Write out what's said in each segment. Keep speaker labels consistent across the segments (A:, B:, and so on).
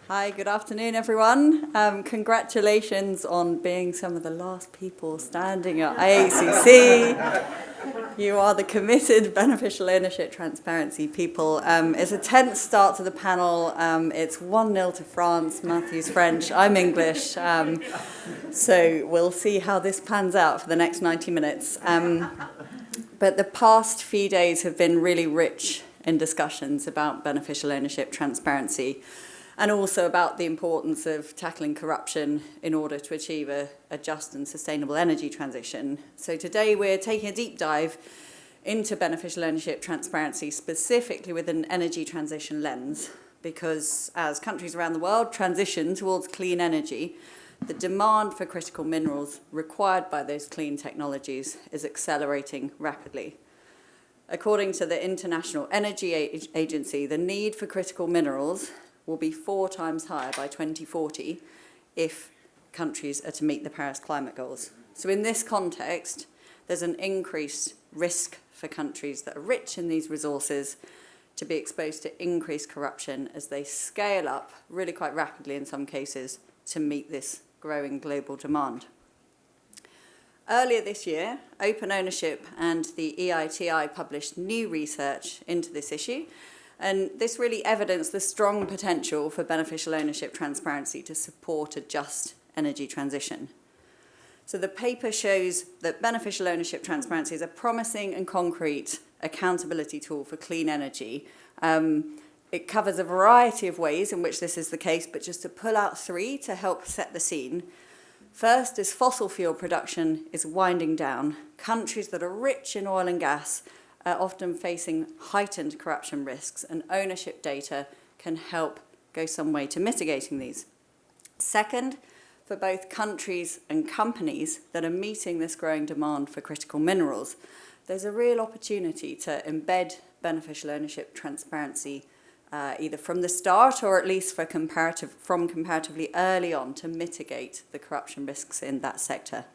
A: Hi, good afternoon, everyone. Congratulations on being some of the last people standing at IACC. You are the committed beneficial ownership transparency people. It's a tense start to the panel. It's 1-0 to France. Matthew's French, I'm English. So we'll see how this pans out for the next 90 minutes. But the past few days have been really rich in discussions about beneficial ownership transparency, and also about the importance of tackling corruption in order to achieve a just and sustainable energy transition. So today we're taking a deep dive into beneficial ownership transparency, specifically with an energy transition lens, because as countries around the world transition towards clean energy, the demand for critical minerals required by those clean technologies is accelerating rapidly. According to the International Energy Agency, the need for critical minerals will be 4 times higher by 2040 if countries are to meet the Paris climate goals. So in this context, there's an increased risk for countries that are rich in these resources to be exposed to increased corruption as they scale up really quite rapidly in some cases to meet this growing global demand. Earlier this year, Open Ownership and the EITI published new research into this issue. And this really evidenced the strong potential for beneficial ownership transparency to support a just energy transition. So the paper shows that beneficial ownership transparency is a promising and concrete accountability tool for clean energy. It covers a variety of ways in which this is the case, but just to pull out 3 to help set the scene. First, as fossil fuel production is winding down, countries that are rich in oil and gas are often facing heightened corruption risks, and ownership data can help go some way to mitigating these. Second, for both countries and companies that are meeting this growing demand for critical minerals, there's a real opportunity to embed beneficial ownership transparency either from the start or at least from comparatively early on to mitigate the corruption risks in that sector.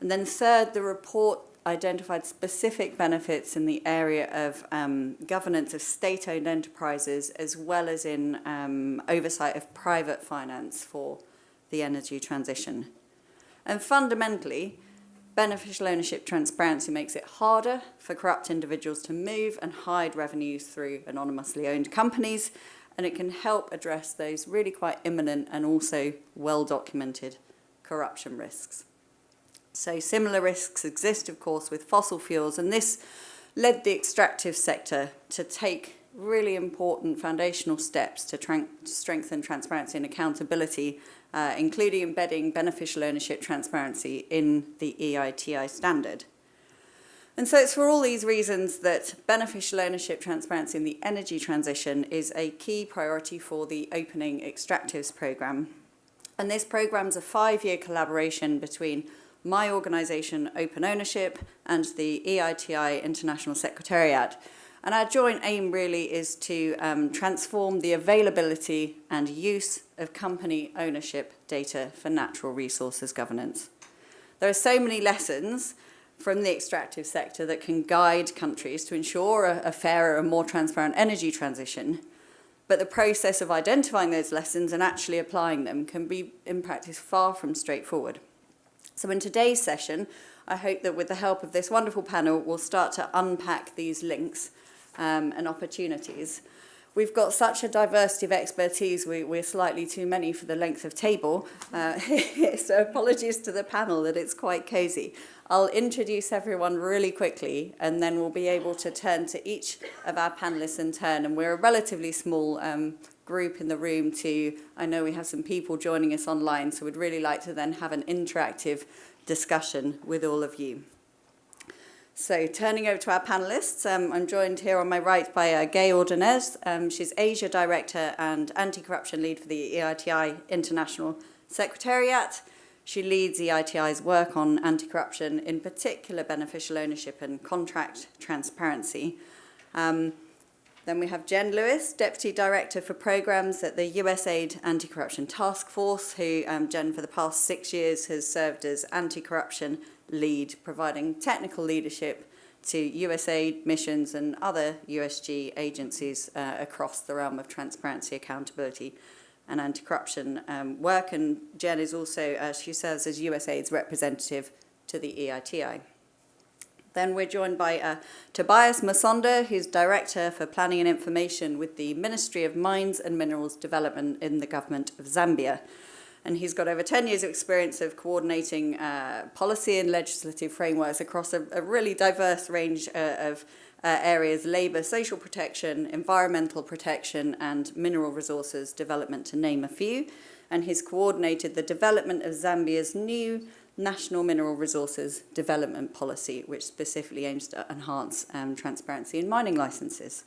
A: And then third, the report identified specific benefits in the area of governance of state-owned enterprises, as well as in oversight of private finance for the energy transition. And fundamentally, beneficial ownership transparency makes it harder for corrupt individuals to move and hide revenues through anonymously owned companies, and it can help address those really quite imminent and also well-documented corruption risks. So similar risks exist, of course, with fossil fuels, and this led the extractive sector to take really important foundational steps to strengthen transparency and accountability, including embedding beneficial ownership transparency in the EITI standard. And so it's for all these reasons that beneficial ownership transparency in the energy transition is a key priority for the Opening Extractives programme. And this programme is a 5-year collaboration between my organisation, Open Ownership, and the EITI International Secretariat. And our joint aim really is to transform the availability and use of company ownership data for natural resources governance. There are so many lessons from the extractive sector that can guide countries to ensure a fairer and more transparent energy transition. But the process of identifying those lessons and actually applying them can be, in practice, far from straightforward. So in today's session, I hope that with the help of this wonderful panel, we'll start to unpack these links and opportunities. We've got such a diversity of expertise, we're slightly too many for the length of table, so apologies to the panel that it's quite cosy. I'll introduce everyone really quickly, and then we'll be able to turn to each of our panelists in turn, and we're a relatively small group in the room too. I know we have some people joining us online, so we'd really like to then have an interactive discussion with all of you. So turning over to our panelists, I'm joined here on my right by Gay Ordenes. She's Asia Director and Anti-Corruption Lead for the EITI International Secretariat. She leads EITI's work on anti-corruption, in particular beneficial ownership and contract transparency. Then we have Jen Lewis, Deputy Director for Programs at the USAID Anti-Corruption Task Force, who Jen for the past 6 years has served as anti-corruption lead, providing technical leadership to USAID missions and other USG agencies across the realm of transparency, accountability and anti-corruption work. And Jen is also, she serves as USAID's representative to the EITI. Then we're joined by Tobias Musonda, who's Director for Planning and Information with the Ministry of Mines and Minerals Development in the government of Zambia. And he's got over 10 years of experience of coordinating policy and legislative frameworks across a really diverse range of areas: labour, social protection, environmental protection, and mineral resources development, to name a few. And he's coordinated the development of Zambia's new National Mineral Resources Development Policy, which specifically aims to enhance transparency in mining licenses.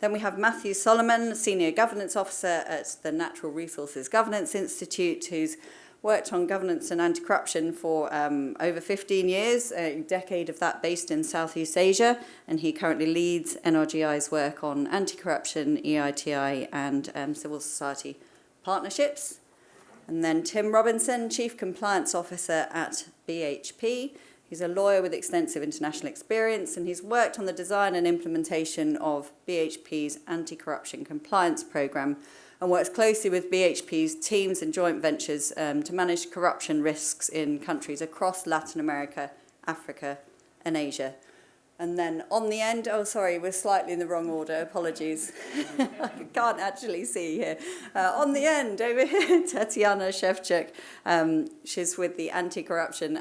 A: Then we have Matthieu Salomon, Senior Governance Officer at the Natural Resources Governance Institute, who's worked on governance and anti-corruption for over 15 years, a decade of that based in Southeast Asia, and he currently leads NRGI's work on anti-corruption, EITI, and civil society partnerships. And then Tim Robinson, Chief Compliance Officer at BHP. He's a lawyer with extensive international experience, and he's worked on the design and implementation of BHP's anti-corruption compliance program and works closely with BHP's teams and joint ventures to manage corruption risks in countries across Latin America, Africa, and Asia. And then on the end, oh, sorry, we're slightly in the wrong order, apologies. I can't actually see here. On the end, over here, Tetiana Shevchuk. She's with the Anti-Corruption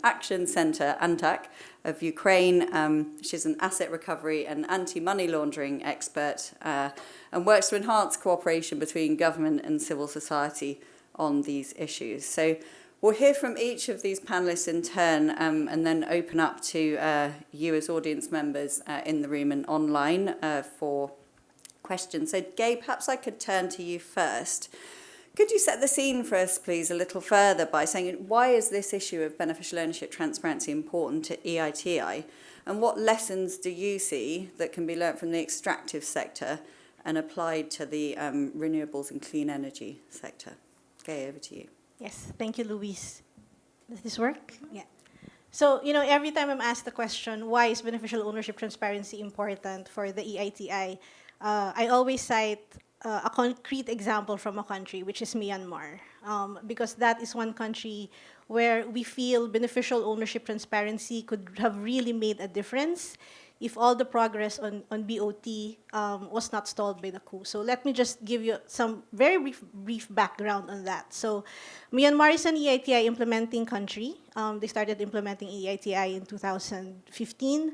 A: Action Center, ANTAC, of Ukraine. She's an asset recovery and anti-money laundering expert and works to enhance cooperation between government and civil society on these issues. So we'll hear from each of these panelists in turn and then open up to you as audience members in the room and online for questions. So Gay, perhaps I could turn to you first. Could you set the scene for us, please, a little further by saying why is this issue of beneficial ownership transparency important to EITI, and what lessons do you see that can be learnt from the extractive sector and applied to the renewables and clean energy sector? Gay, over to you.
B: Yes, thank you, Louise. Does this work? Yeah. So, every time I'm asked the question, why is beneficial ownership transparency important for the EITI, I always cite a concrete example from a country, which is Myanmar, because that is one country where we feel beneficial ownership transparency could have really made a difference if all the progress on BOT was not stalled by the coup. So let me just give you some very brief background on that. So Myanmar is an EITI implementing country. They started implementing EITI in 2015.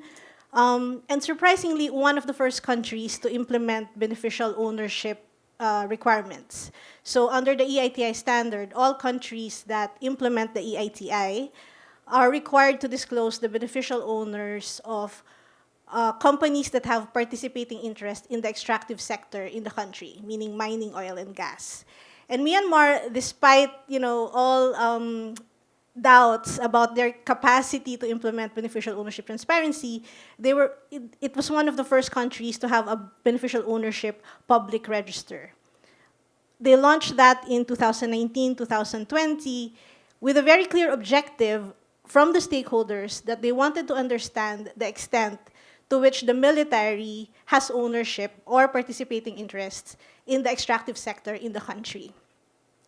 B: And surprisingly, one of the first countries to implement beneficial ownership requirements. So under the EITI standard, all countries that implement the EITI are required to disclose the beneficial owners of companies that have participating interest in the extractive sector in the country, meaning mining, oil, and gas. And Myanmar, despite all doubts about their capacity to implement beneficial ownership transparency, it was one of the first countries to have a beneficial ownership public register. They launched that in 2019, 2020, with a very clear objective from the stakeholders that they wanted to understand the extent to which the military has ownership or participating interests in the extractive sector in the country.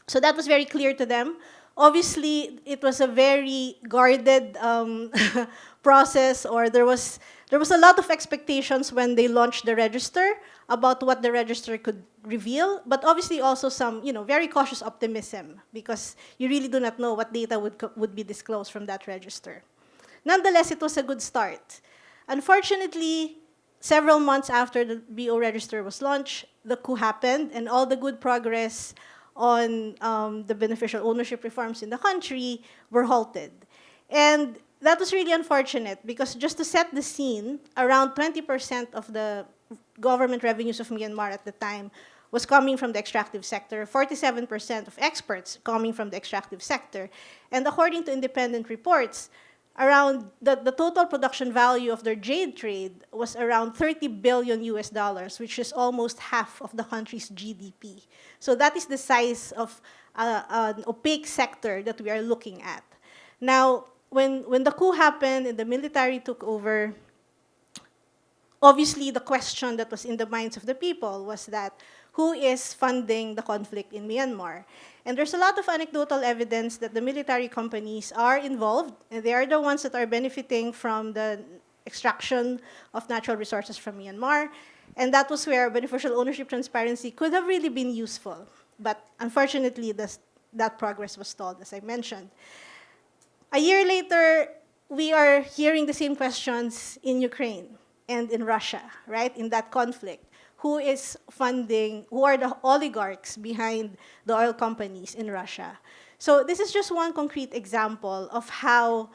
B: So that was very clear to them. Obviously, it was a very guarded process, or there was a lot of expectations when they launched the register about what the register could reveal, but obviously also some very cautious optimism, because you really do not know what data would be disclosed from that register. Nonetheless, it was a good start. Unfortunately, several months after the BO register was launched, the coup happened, and all the good progress on the beneficial ownership reforms in the country were halted. And that was really unfortunate, because just to set the scene, around 20% of the government revenues of Myanmar at the time was coming from the extractive sector, 47% of exports coming from the extractive sector. And according to independent reports, around the total production value of their jade trade was around $30 billion, which is almost half of the country's GDP. So that is the size of an opaque sector that we are looking at. Now, when the coup happened and the military took over, obviously the question that was in the minds of the people was that, who is funding the conflict in Myanmar. And there's a lot of anecdotal evidence that the military companies are involved, and they are the ones that are benefiting from the extraction of natural resources from Myanmar. And that was where beneficial ownership transparency could have really been useful. But unfortunately, that progress was stalled, as I mentioned. A year later, we are hearing the same questions in Ukraine and in Russia, right, in that conflict. Who is funding, who are the oligarchs behind the oil companies in Russia? So this is just one concrete example of how,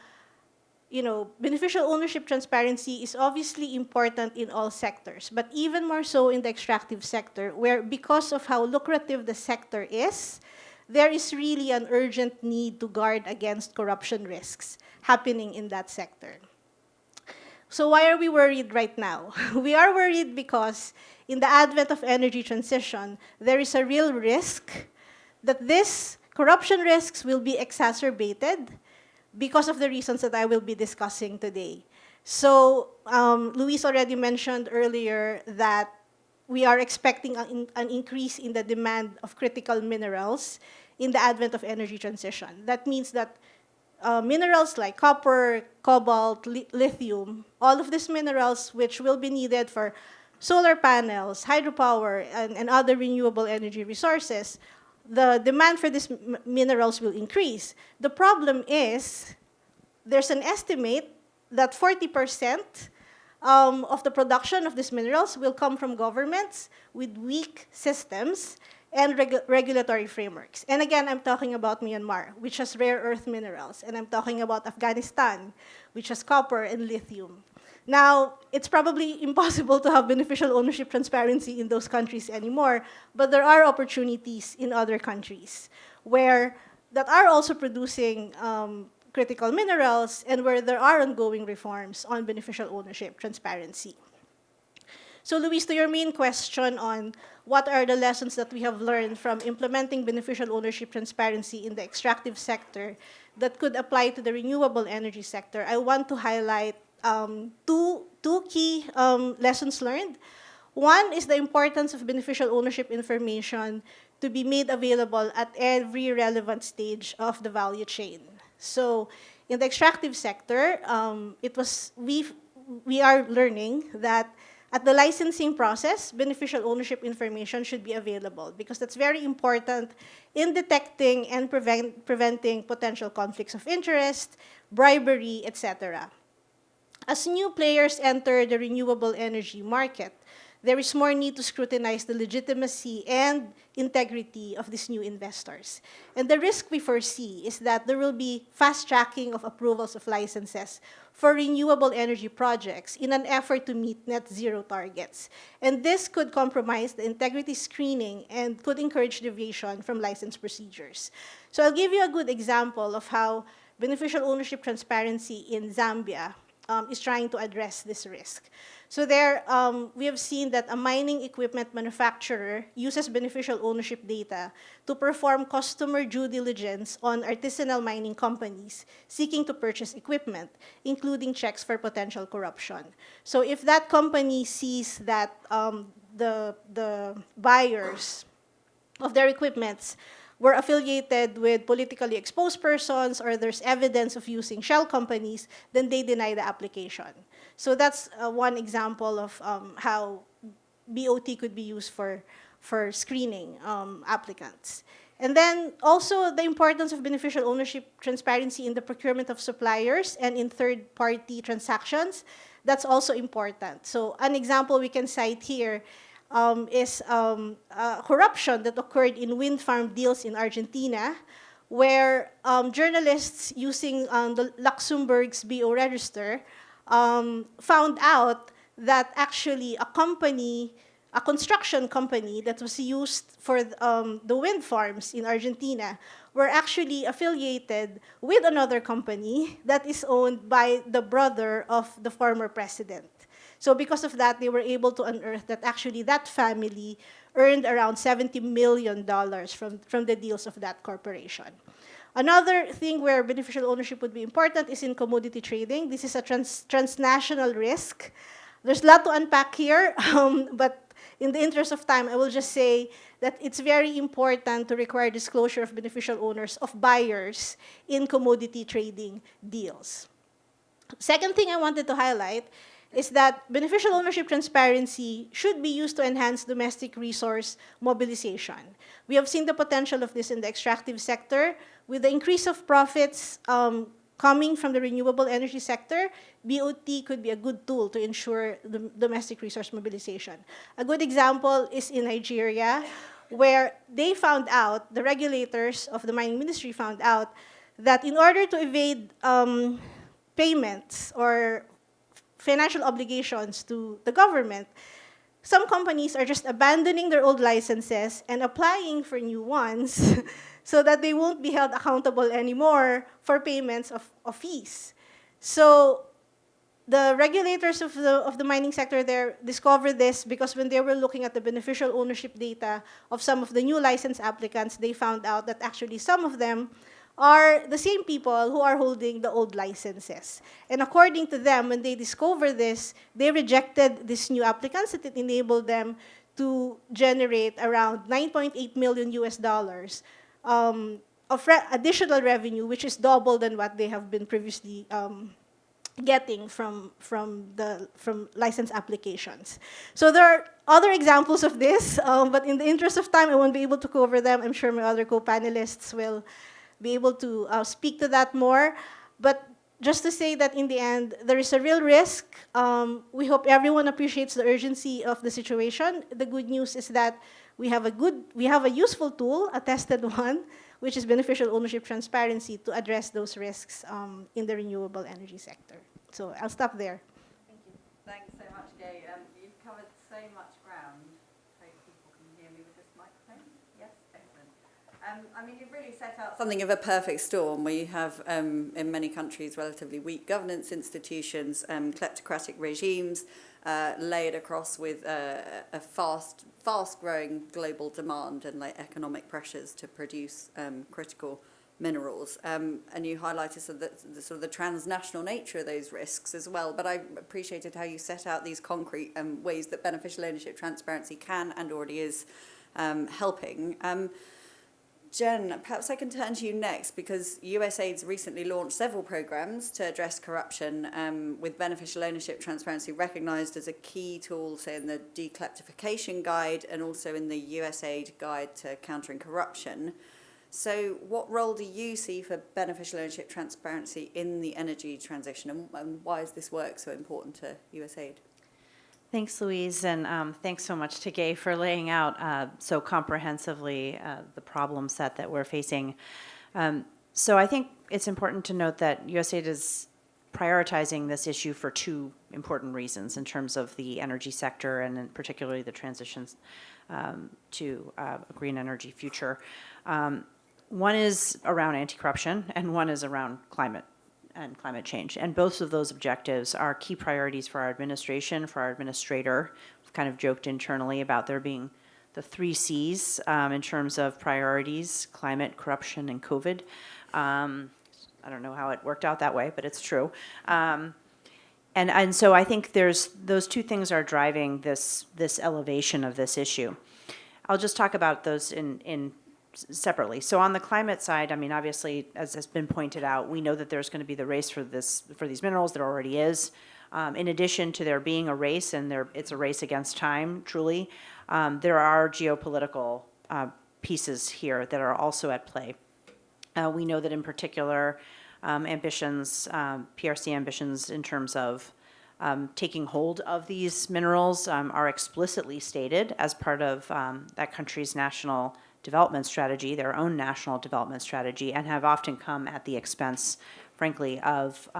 B: beneficial ownership transparency is obviously important in all sectors, but even more so in the extractive sector, where because of how lucrative the sector is, there is really an urgent need to guard against corruption risks happening in that sector. So why are we worried right now? We are worried because in the advent of energy transition, there is a real risk that these corruption risks will be exacerbated because of the reasons that I will be discussing today. So Louise already mentioned earlier that we are expecting an increase in the demand of critical minerals in the advent of energy transition. That means that minerals like copper, cobalt, lithium, all of these minerals which will be needed for solar panels, hydropower, and other renewable energy resources, the demand for these minerals will increase. The problem is there's an estimate that 40% of the production of these minerals will come from governments with weak systems and regulatory frameworks. And again, I'm talking about Myanmar, which has rare earth minerals, and I'm talking about Afghanistan, which has copper and lithium. Now, it's probably impossible to have beneficial ownership transparency in those countries anymore, but there are opportunities in other countries that are also producing critical minerals and where there are ongoing reforms on beneficial ownership transparency. So Louise, to your main question on what are the lessons that we have learned from implementing beneficial ownership transparency in the extractive sector that could apply to the renewable energy sector, I want to highlight two key lessons learned. One is the importance of beneficial ownership information to be made available at every relevant stage of the value chain. So in the extractive sector, we are learning that at the licensing process, beneficial ownership information should be available because that's very important in detecting and preventing potential conflicts of interest, bribery, etc. As new players enter the renewable energy market, there is more need to scrutinize the legitimacy and integrity of these new investors. And the risk we foresee is that there will be fast-tracking of approvals of licenses for renewable energy projects in an effort to meet net zero targets. And this could compromise the integrity screening and could encourage deviation from license procedures. So I'll give you a good example of how beneficial ownership transparency in Zambia is trying to address this risk. So there, we have seen that a mining equipment manufacturer uses beneficial ownership data to perform customer due diligence on artisanal mining companies seeking to purchase equipment, including checks for potential corruption. So if that company sees that the buyers of their equipments were affiliated with politically exposed persons or there's evidence of using shell companies, then they deny the application. So that's one example of how BOT could be used for screening applicants. And then also the importance of beneficial ownership transparency in the procurement of suppliers and in third-party transactions, that's also important. So an example we can cite here is corruption that occurred in wind farm deals in Argentina, where journalists using the Luxembourg's BO register found out that actually a construction company that was used for the wind farms in Argentina were actually affiliated with another company that is owned by the brother of the former president. So because of that, they were able to unearth that actually that family earned around $70 million from the deals of that corporation. Another thing where beneficial ownership would be important is in commodity trading. This is a transnational risk. There's a lot to unpack here, but in the interest of time, I will just say that it's very important to require disclosure of beneficial owners of buyers in commodity trading deals. Second thing I wanted to highlight is that beneficial ownership transparency should be used to enhance domestic resource mobilization. We have seen the potential of this in the extractive sector. With the increase of profits coming from the renewable energy sector, BOT could be a good tool to ensure the domestic resource mobilization. A good example is in Nigeria, where they found out, the regulators of the mining ministry found out, that in order to evade payments or financial obligations to the government, some companies are just abandoning their old licenses and applying for new ones so that they won't be held accountable anymore for payments of fees. So the regulators of the mining sector there discovered this because when they were looking at the beneficial ownership data of some of the new license applicants, they found out that actually some of them are the same people who are holding the old licenses. And according to them, when they discovered this, they rejected these new applicants, and it enabled them to generate around 9.8 million US dollars of additional revenue, which is double than what they have been previously getting from license applications. So there are other examples of this, but in the interest of time, I won't be able to cover them. I'm sure my other co-panelists will be able to speak to that more. But just to say that in the end, there is a real risk. We hope everyone appreciates the urgency of the situation. The good news is that we have a useful tool, a tested one, which is beneficial ownership transparency to address those risks in the renewable energy sector. So I'll stop there.
A: Thank you. Thanks so much, Gay. You've covered so much ground. Hope people can hear me with this microphone. Yes, excellent. I mean, you've really set out something of a perfect storm where you have, in many countries, relatively weak governance institutions, kleptocratic regimes, layered across with a fast-growing global demand and like economic pressures to produce critical minerals. And you highlighted sort of the transnational nature of those risks as well. But I appreciated how you set out these concrete ways that beneficial ownership transparency can and already is helping. Jen, perhaps I can turn to you next, because USAID's recently launched several programs to address corruption, with beneficial ownership transparency recognized as a key tool, say in the Decleptification Guide and also in the USAID Guide to Countering Corruption. So what role do you see for beneficial ownership transparency in the energy transition, and why is this work so important to USAID?
C: Thanks, Louise, and thanks so much to Gay for laying out so comprehensively the problem set that we're facing. So I think it's important to note that USAID is prioritizing this issue for two important reasons in terms of the energy sector and in particularly the transitions to a green energy future. One is around anti-corruption and one is around climate and climate change. And both of those objectives are key priorities for our administration, for our administrator. We've kind of joked internally about there being the 3 C's in terms of priorities: climate, corruption, and COVID. I don't know how it worked out that way, but it's true. And so I think those two things are driving this elevation of this issue. I'll just talk about those in separately. So on the climate side, I mean, obviously, as has been pointed out, we know that there's going to be the race for these minerals. There already is. In addition to there being a race, and it's a race against time, truly, there are geopolitical pieces here that are also at play. We know that in particular, PRC ambitions in terms of taking hold of these minerals are explicitly stated as part of that country's national development strategy, their own national development strategy, and have often come at the expense, frankly, of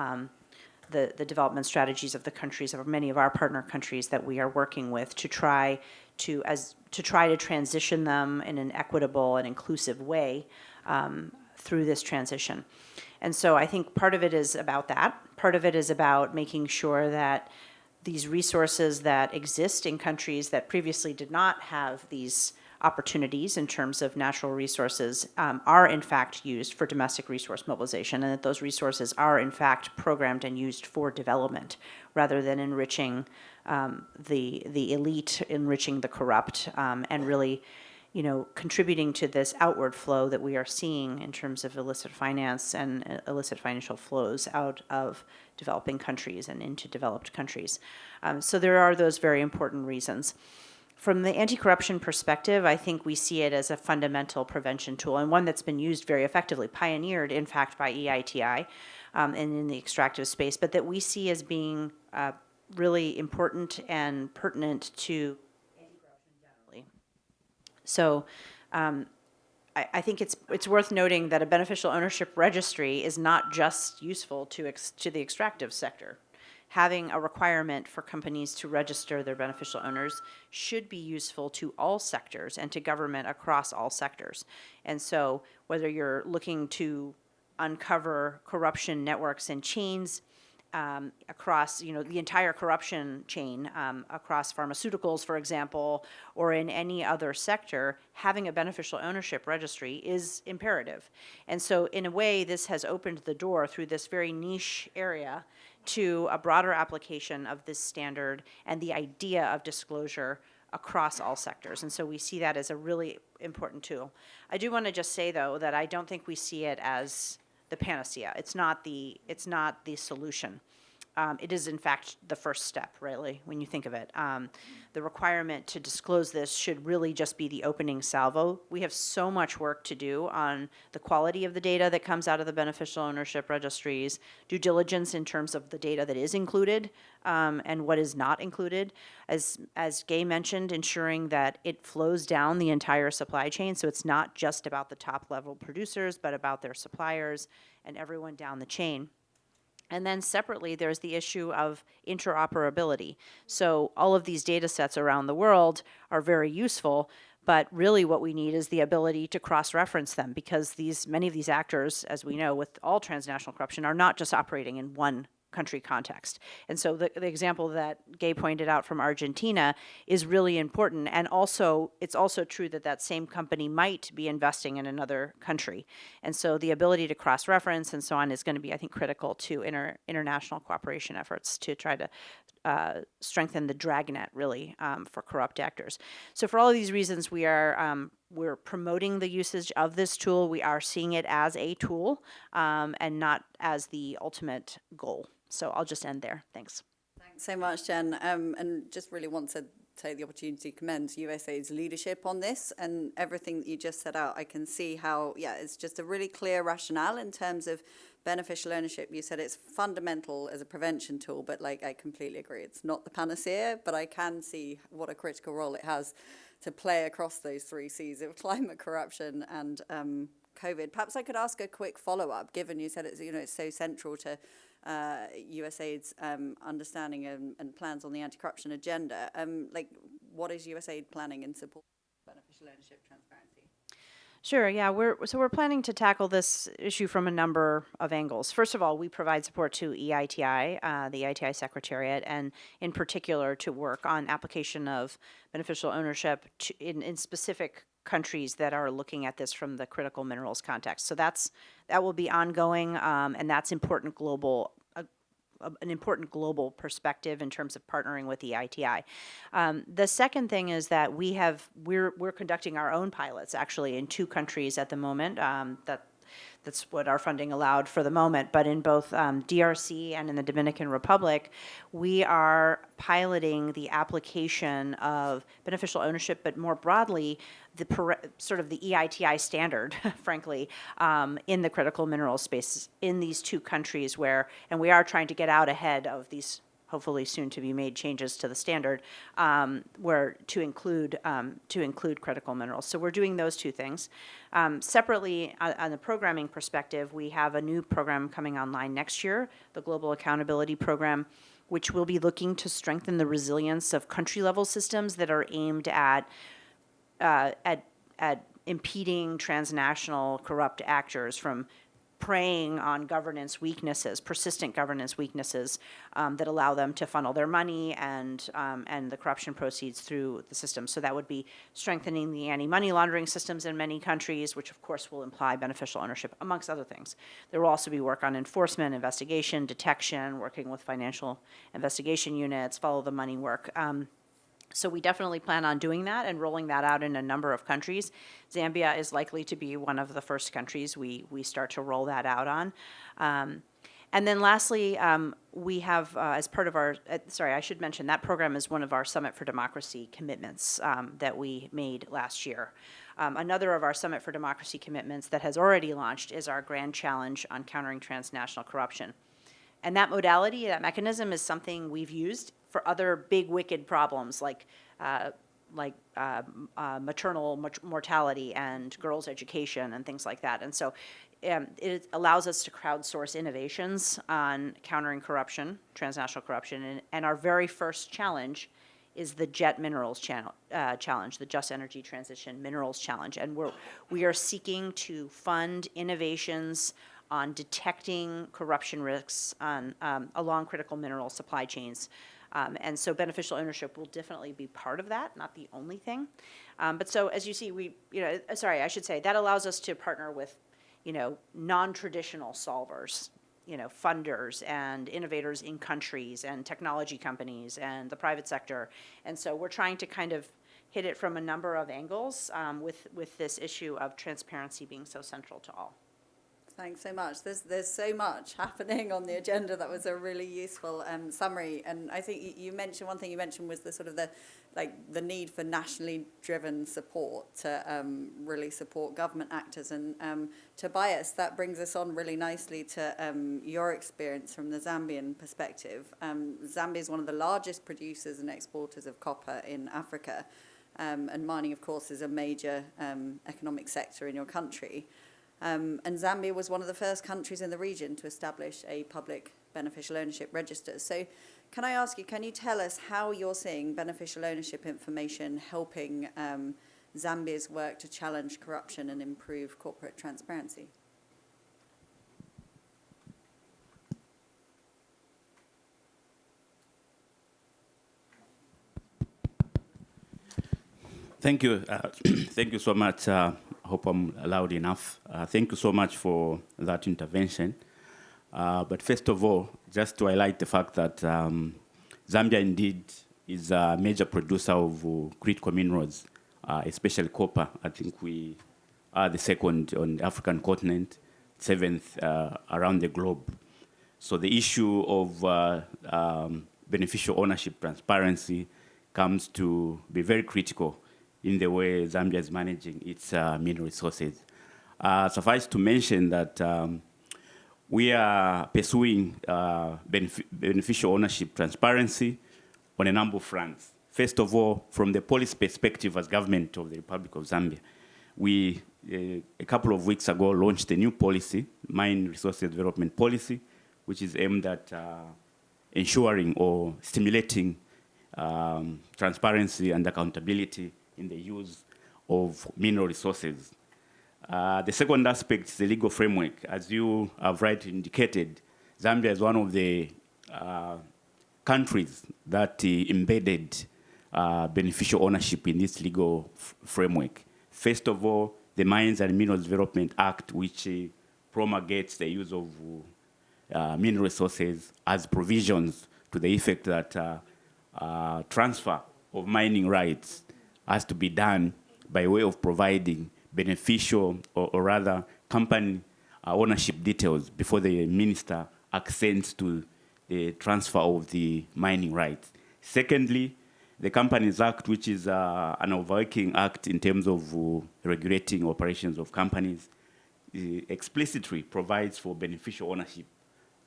C: the development strategies of the countries, of many of our partner countries that we are working with to try to transition them in an equitable and inclusive way through this transition. And so I think part of it is about that. Part of it is about making sure that these resources that exist in countries that previously did not have these opportunities in terms of natural resources are in fact used for domestic resource mobilization, and that those resources are in fact programmed and used for development rather than enriching the elite enriching the corrupt, and really, contributing to this outward flow that we are seeing in terms of illicit finance and illicit financial flows out of developing countries and into developed countries. So there are those very important reasons. From the anti-corruption perspective, I think we see it as a fundamental prevention tool, and one that's been used very effectively, pioneered, in fact, by EITI and in the extractive space, but that we see as being really important and pertinent to anti-corruption generally. So I think it's worth noting that a beneficial ownership registry is not just useful to the extractive sector. Having a requirement for companies to register their beneficial owners should be useful to all sectors and to government across all sectors. And so whether you're looking to uncover corruption networks and chains across, the entire corruption chain, across pharmaceuticals, for example, or in any other sector, having a beneficial ownership registry is imperative. And so in a way, this has opened the door through this very niche area to a broader application of this standard and the idea of disclosure across all sectors. And so we see that as a really important tool. I do want to just say, though, that I don't think we see it as the panacea. It's not the solution. It is, in fact, the first step, really, when you think of it. The requirement to disclose this should really just be the opening salvo. We have so much work to do on the quality of the data that comes out of the beneficial ownership registries, due diligence in terms of the data that is included and what is not included. As Gay mentioned, ensuring that it flows down the entire supply chain, so it's not just about the top-level producers, but about their suppliers and everyone down the chain. And then separately, there's the issue of interoperability. So all of these data sets around the world are very useful, but really what we need is the ability to cross-reference them, because many of these actors, as we know with all transnational corruption, are not just operating in one country context. And so the example that Gay pointed out from Argentina is really important. And also, it's also true that that same company might be investing in another country. And so the ability to cross-reference and so on is going to be, I think, critical to international cooperation efforts to try to strengthen the dragnet, really, for corrupt actors. So for all of these reasons, we're promoting the usage of this tool. We are seeing it as a tool and not as the ultimate goal. So I'll just end there. Thanks.
A: Thanks so much, Jen. And just really want to take the opportunity to commend USAID's leadership on this, and everything that you just set out. I can see how, it's just a really clear rationale in terms of beneficial ownership. You said it's fundamental as a prevention tool, but I completely agree. It's not the panacea, but I can see what a critical role it has to play across those three C's of climate, corruption, and COVID. Perhaps I could ask a quick follow-up, given you said it's so central to USAID's understanding and plans on the anti-corruption agenda. What is USAID planning in support of beneficial ownership transparency?
C: Sure, yeah, we're planning to tackle this issue from a number of angles. First of all, we provide support to EITI, the EITI Secretariat, and in particular to work on application of beneficial ownership in specific countries that are looking at this from the critical minerals context. So that will be ongoing, and that's important an important global perspective in terms of partnering with the EITI. The second thing is that we're conducting our own pilots actually in 2 countries at the moment. That's what our funding allowed for the moment. But in both DRC and in the Dominican Republic, we are piloting the application of beneficial ownership, but more broadly, sort of the EITI standard, frankly, in the critical mineral space in these 2 countries and we are trying to get out ahead of these hopefully soon to be made changes to the standard, to include critical minerals. So we're doing those 2 things. Separately, on the programming perspective, we have a new program coming online next year, the Global Accountability Program, which will be looking to strengthen the resilience of country-level systems that are aimed at impeding transnational corrupt actors from preying on governance weaknesses, persistent governance weaknesses that allow them to funnel their money and the corruption proceeds through the system. So that would be strengthening the anti-money laundering systems in many countries, which of course will imply beneficial ownership, amongst other things. There will also be work on enforcement, investigation, detection, working with financial investigation units, follow the money work. So we definitely plan on doing that and rolling that out in a number of countries. Zambia is likely to be one of the first countries we start to roll that out on. And then lastly, we have, as part of our, sorry, I should mention, that program is one of our Summit for Democracy commitments that we made last year. Another of our Summit for Democracy commitments that has already launched is our Grand Challenge on Countering Transnational Corruption. And that modality, that mechanism, is something we've used for other big wicked problems like maternal mortality and girls' education and things like that. And so it allows us to crowdsource innovations on countering corruption, transnational corruption. And our very first challenge is the JET Minerals Challenge, the Just Energy Transition Minerals Challenge. And we are seeking to fund innovations on detecting corruption risks on, along critical mineral supply chains. And so beneficial ownership will definitely be part of that, not the only thing. But so as you see, I should say, that allows us to partner with, non-traditional solvers, funders and innovators in countries and technology companies and the private sector. And so we're trying to kind of hit it from a number of angles with this issue of transparency being so central to all.
A: Thanks so much. There's so much happening on the agenda. That was a really useful summary. And I think you mentioned, one thing you mentioned was the sort of the need for nationally driven support to really support government actors. And Tobias, that brings us on really nicely to your experience from the Zambian perspective. Zambia is one of the largest producers and exporters of copper in Africa. And mining, of course, is a major economic sector in your country. And Zambia was one of the first countries in the region to establish a public beneficial ownership register. So can I ask you, can you tell us how you're seeing beneficial ownership information helping Zambia's work to challenge corruption and improve corporate transparency?
D: Thank you. Thank you so much. Hope I'm loud enough. Thank you so much for that intervention. But first of all, just to highlight the fact that Zambia indeed is a major producer of critical minerals, especially copper. I think we are the second on the African continent, seventh around the globe. So the issue of beneficial ownership transparency comes to be very critical in the way Zambia is managing its mineral resources. Suffice to mention that we are pursuing beneficial ownership transparency on a number of fronts. First of all, from the policy perspective as government of the Republic of Zambia, we, a couple of weeks ago, launched a new policy, Mine Resources Development Policy, which is aimed at ensuring or stimulating transparency and accountability in the use of mineral resources. The second aspect is the legal framework. As you have rightly indicated, Zambia is one of the countries that embedded beneficial ownership in this legal framework. First of all, the Mines and Minerals Development Act, which promulgates the use of mineral resources, as provisions to the effect that transfer of mining rights has to be done by way of providing beneficial or rather company ownership details before the minister accents to the transfer of the mining rights. Secondly, the Companies Act, which is an overarching act in terms of regulating operations of companies, explicitly provides for beneficial ownership.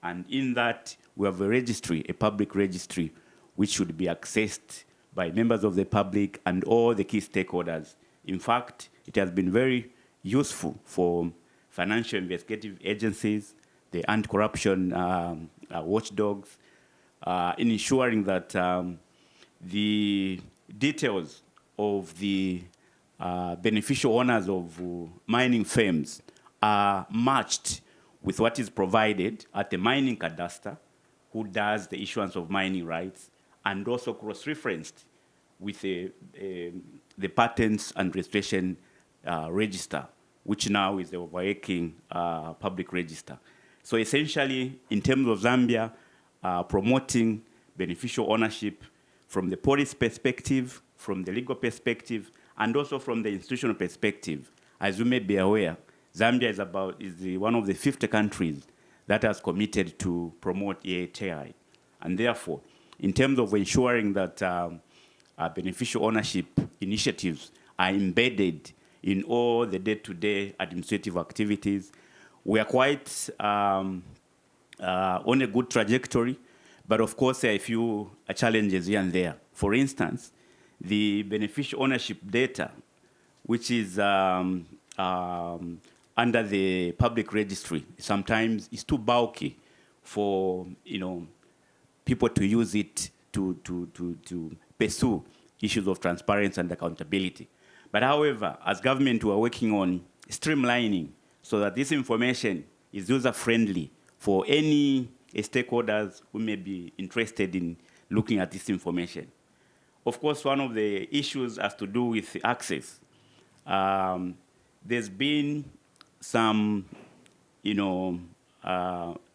D: And in that, we have a registry, a public registry, which should be accessed by members of the public and all the key stakeholders. In fact, it has been very useful for financial investigative agencies, the anti-corruption watchdogs, in ensuring that the details of the beneficial owners of mining firms are matched with what is provided at the mining cadastre, who does the issuance of mining rights, and also cross-referenced with the patents and registration register, which now is the overarching public register. So essentially, in terms of Zambia, promoting beneficial ownership from the policy perspective, from the legal perspective, and also from the institutional perspective. As you may be aware, Zambia is one of the 50 countries that has committed to promote EITI. And therefore, in terms of ensuring that beneficial ownership initiatives are embedded in all the day-to-day administrative activities, we are quite on a good trajectory, but of course there are a few challenges here and there. For instance, the beneficial ownership data, which is under the public registry, sometimes is too bulky for people to use it to pursue issues of transparency and accountability. But however, as government, we are working on streamlining so that this information is user-friendly for any stakeholders who may be interested in looking at this information. Of course, one of the issues has to do with access. There's been some,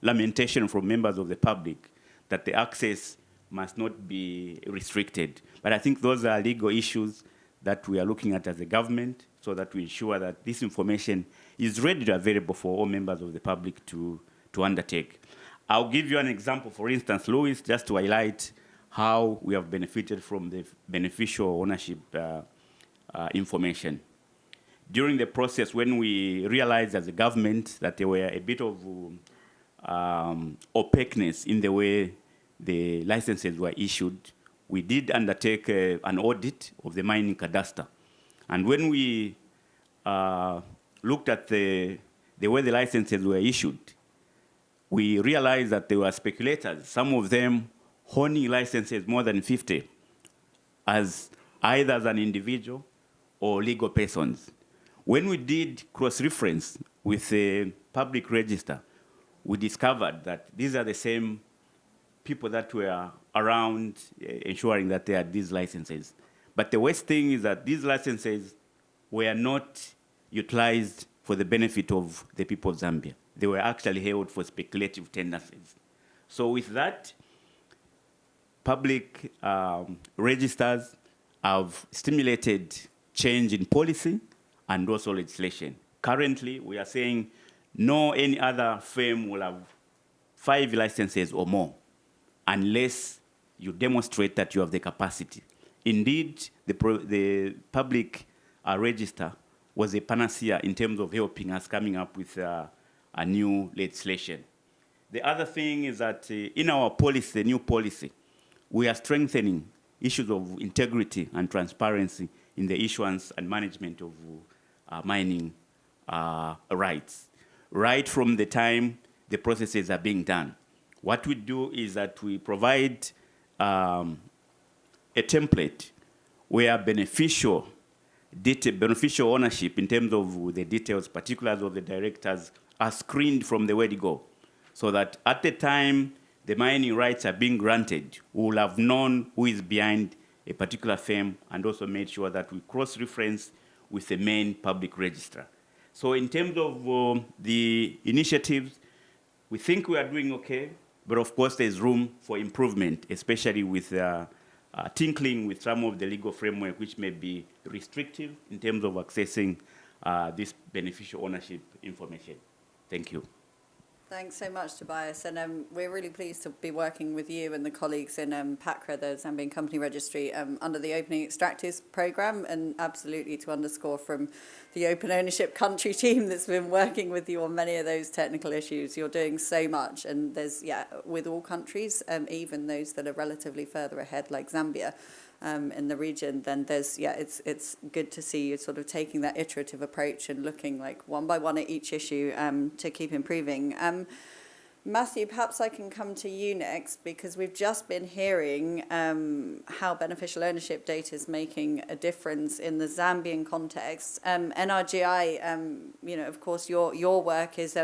D: lamentation from members of the public that the access must not be restricted. But I think those are legal issues that we are looking at as a government so that we ensure that this information is readily available for all members of the public to undertake. I'll give you an example, for instance, Louise, just to highlight how we have benefited from the beneficial ownership information. During the process, when we realized as a government that there were a bit of opaqueness in the way the licenses were issued, we did undertake an audit of the mining cadastre. And when we looked at the way the licenses were issued, we realized that there were speculators, some of them honing licenses more than 50 as either as an individual or legal persons. When we did cross-reference with the public register, we discovered that these are the same people that were around ensuring that they had these licenses. But the worst thing is that these licenses were not utilized for the benefit of the people of Zambia. They were actually held for speculative tendencies. So with that, public registers have stimulated change in policy and also legislation. Currently, we are saying no any other firm will have 5 licenses or more unless you demonstrate that you have the capacity. Indeed, the public register was a panacea in terms of helping us coming up with a new legislation. The other thing is that in our policy, the new policy, we are strengthening issues of integrity and transparency in the issuance and management of mining rights, right from the time the processes are being done. What we do is that we provide a template where beneficial ownership in terms of the details, particulars of the directors, are screened from the word go, so that at the time the mining rights are being granted, we will have known who is behind a particular firm and also made sure that we cross-reference with the main public register. So in terms of the initiatives, we think we are doing okay, but of course there's room for improvement, especially with tinkling with some of the legal framework which may be restrictive in terms of accessing this beneficial ownership information. Thank you.
A: Thanks so much, Tobias. And we're really pleased to be working with you and the colleagues in PACRA, the Zambian Company Registry, under the Opening Extractives programme, and absolutely to underscore from the Open Ownership Country team that's been working with you on many of those technical issues. You're doing so much, and there's, with all countries, even those that are relatively further ahead, like Zambia, in the region, then there's, it's good to see you sort of taking that iterative approach and looking like one by one at each issue to keep improving. Matthieu, perhaps I can come to you next, because we've just been hearing how beneficial ownership data is making a difference in the Zambian context. NRGI, of course, your work is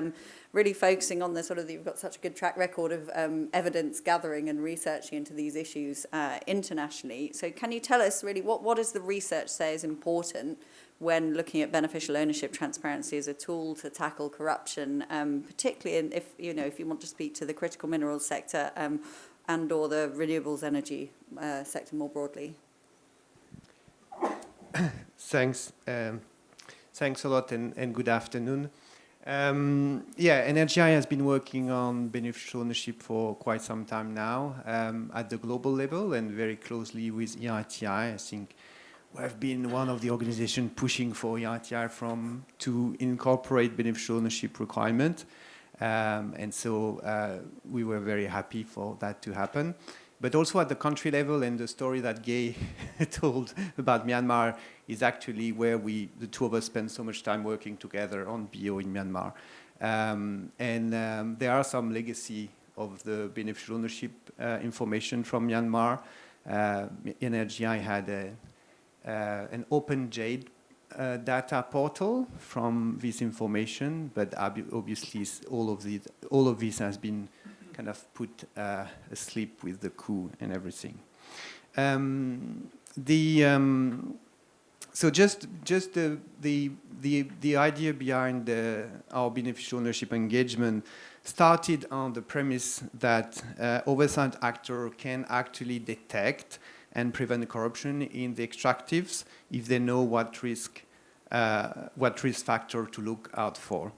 A: really focusing on the sort of, you've got such a good track record of evidence gathering and researching into these issues internationally. So can you tell us really what does the research say is important when looking at beneficial ownership transparency as a tool to tackle corruption, particularly if you want to speak to the critical minerals sector and or the renewables energy sector more broadly?
E: Thanks. Thanks a lot and good afternoon. NRGI has been working on beneficial ownership for quite some time now at the global level and very closely with EITI. I think we have been one of the organizations pushing for EITI to incorporate beneficial ownership requirement. And so we were very happy for that to happen. But also at the country level, and the story that Gay told about Myanmar is actually where the two of us spend so much time working together on BO in Myanmar. There are some legacy of the beneficial ownership information from Myanmar. NRGI had an open JADE data portal from this information, but obviously all of this has been kind of put asleep with the coup and everything. So just the idea behind our beneficial ownership engagement started on the premise that oversight actor can actually detect and prevent corruption in the extractives if they know what risk factor to look out for.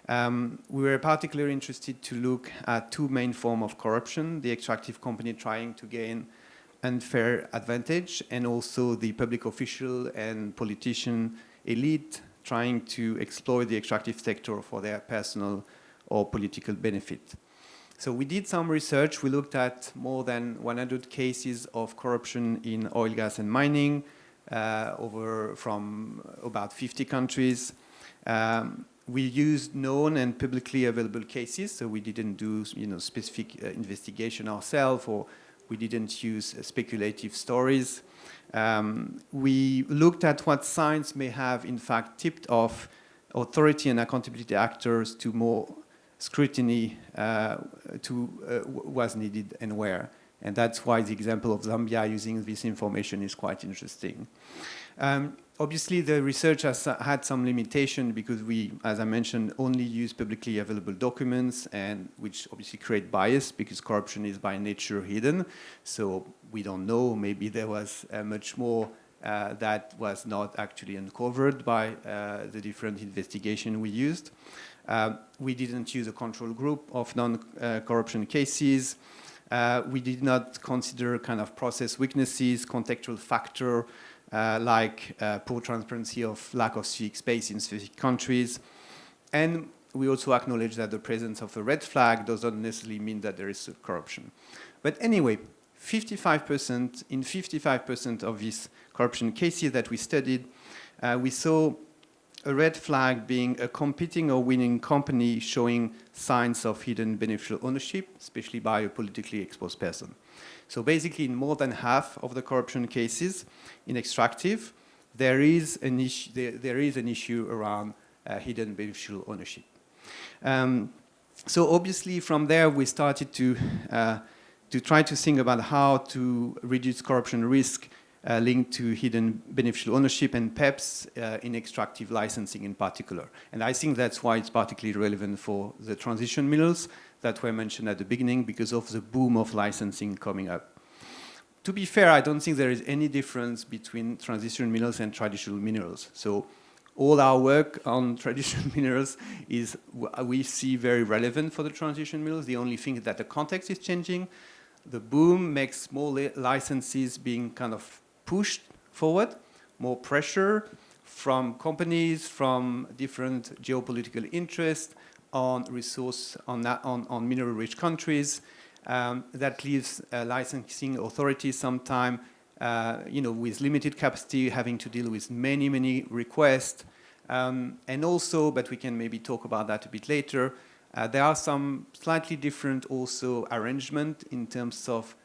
E: We were particularly interested to look at two main forms of corruption: the extractive company trying to gain unfair advantage, and also the public official and politician elite trying to exploit the extractive sector for their personal or political benefit. So we did some research. We looked at more than 100 cases of corruption in oil, gas, and mining from about 50 countries. We used known and publicly available cases, so we didn't do specific investigation ourselves, or we didn't use speculative stories. We looked at what signs may have, in fact, tipped off authority and accountability actors to more scrutiny was needed and where. And that's why the example of Zambia using this information is quite interesting. Obviously, the research has had some limitation because we, as I mentioned, only use publicly available documents, and which obviously create bias because corruption is by nature hidden. So we don't know. Maybe there was much more that was not actually uncovered by the different investigation we used. We didn't use a control group of non-corruption cases. We did not consider kind of process weaknesses, contextual factor, like poor transparency of lack of civic space in specific countries. And we also acknowledge that the presence of a red flag doesn't necessarily mean that there is corruption. But anyway, 55% of these corruption cases that we studied, we saw a red flag being a competing or winning company showing signs of hidden beneficial ownership, especially by a politically exposed person. So basically, in more than half of the corruption cases in Extractive, there is an issue around hidden beneficial ownership. So obviously, from there, we started to try to think about how to reduce corruption risk linked to hidden beneficial ownership and PEPs in extractive licensing in particular. And I think that's why it's particularly relevant for the transition minerals that were mentioned at the beginning because of the boom of licensing coming up. To be fair, I don't think there is any difference between transition minerals and traditional minerals. So all our work on traditional minerals is we see very relevant for the transition minerals. The only thing is that the context is changing. The boom makes more licenses being kind of pushed forward, more pressure from companies, from different geopolitical interests on resource, on mineral-rich countries. That leaves licensing authorities sometime, with limited capacity, having to deal with many requests. And also, but we can maybe talk about that a bit later, there are some slightly different also arrangement in terms of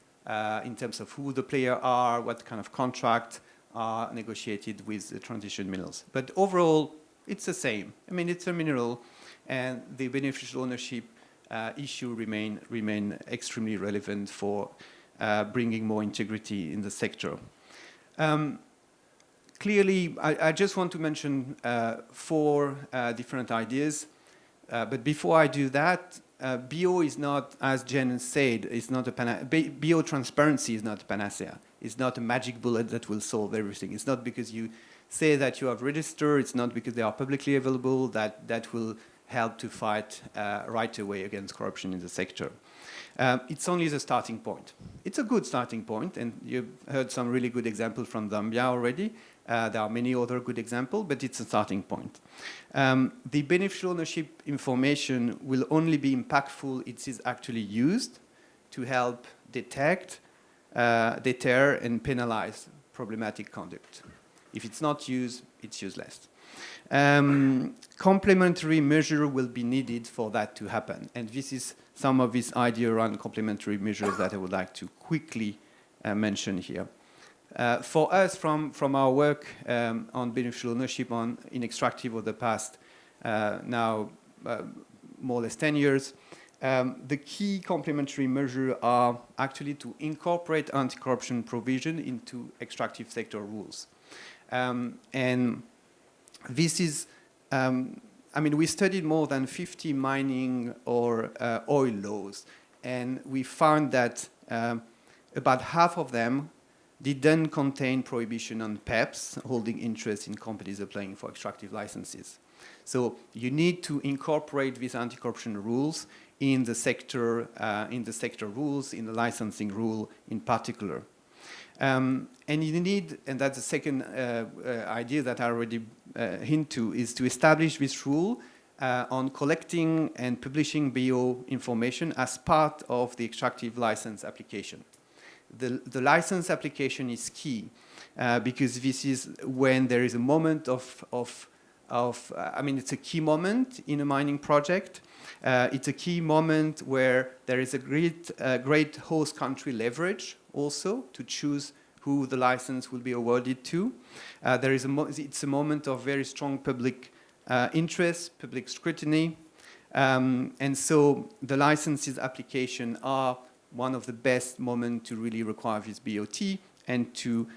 E: who the players are, what kind of contract are negotiated with the transition minerals. But overall, it's the same. I mean, it's a mineral, and the beneficial ownership issue remain extremely relevant for bringing more integrity in the sector. Clearly, I just want to mention 4 different ideas. But before I do that, BO is not, as Jen said, is not a BO transparency is not a panacea. It's not a magic bullet that will solve everything. It's not because you say that you have registered, it's not because they are publicly available that will help to fight right away against corruption in the sector. It's only the starting point. It's a good starting point, and you've heard some really good examples from Zambia already. There are many other good examples, but it's a starting point. The beneficial ownership information will only be impactful if it is actually used to help detect, deter, and penalize problematic conduct. If it's not used, it's useless. Complementary measure will be needed for that to happen. And this is some of this idea around complementary measures that I would like to quickly mention here. For us, from our work on beneficial ownership in Extractive over the past now more or less 10 years, the key complementary measures are actually to incorporate anti-corruption provision into extractive sector rules. And this is, I mean, we studied more than 50 mining or oil laws, and we found that about half of them didn't contain prohibition on PEPs, holding interest in companies applying for extractive licenses. So you need to incorporate these anti-corruption rules in the sector rules, in the licensing rule in particular. And you need, and that's the second idea that I already hint to, is to establish this rule on collecting and publishing BO information as part of the extractive license application. The license application is key because this is when there is a moment I mean, it's a key moment in a mining project. It's a key moment where there is a great host country leverage also to choose who the license will be awarded to. It's a moment of very strong public interest, public scrutiny. And so the licenses application are one of the best moments to really require this BOT and to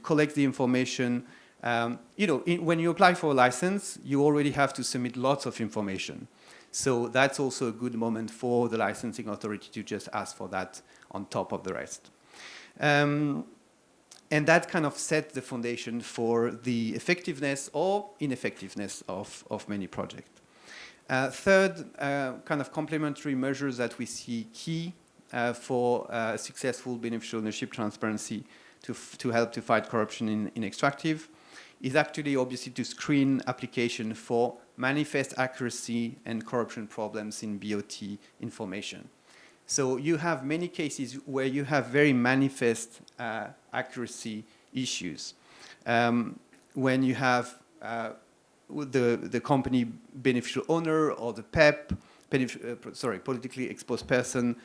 E: collect the information. When you apply for a license, you already have to submit lots of information. So that's also a good moment for the licensing authority to just ask for that on top of the rest. And that kind of sets the foundation for the effectiveness or ineffectiveness of many projects. Third, kind of complementary measures that we see key for successful beneficial ownership transparency to help to fight corruption in Extractive is actually obviously to screen application for manifest accuracy and corruption problems in BOT information. So you have many cases where you have very manifest accuracy issues. When you have the company beneficial owner or the PEP, politically exposed person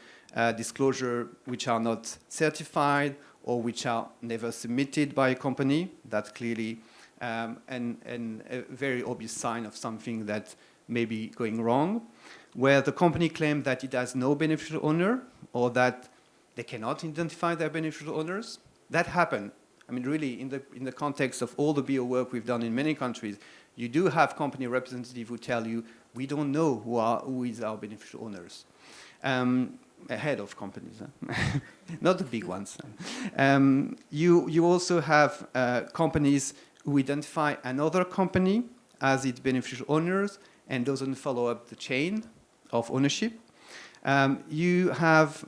E: disclosure, which are not certified or which are never submitted by a company, that's clearly and a very obvious sign of something that may be going wrong, where the company claims that it has no beneficial owner or that they cannot identify their beneficial owners. That happened. I mean, really, in the context of all the BO work we've done in many countries, you do have company representatives who tell you, we don't know who is our beneficial owners. Ahead of companies, not the big ones. You also have companies who identify another company as its beneficial owners and doesn't follow up the chain of ownership. You have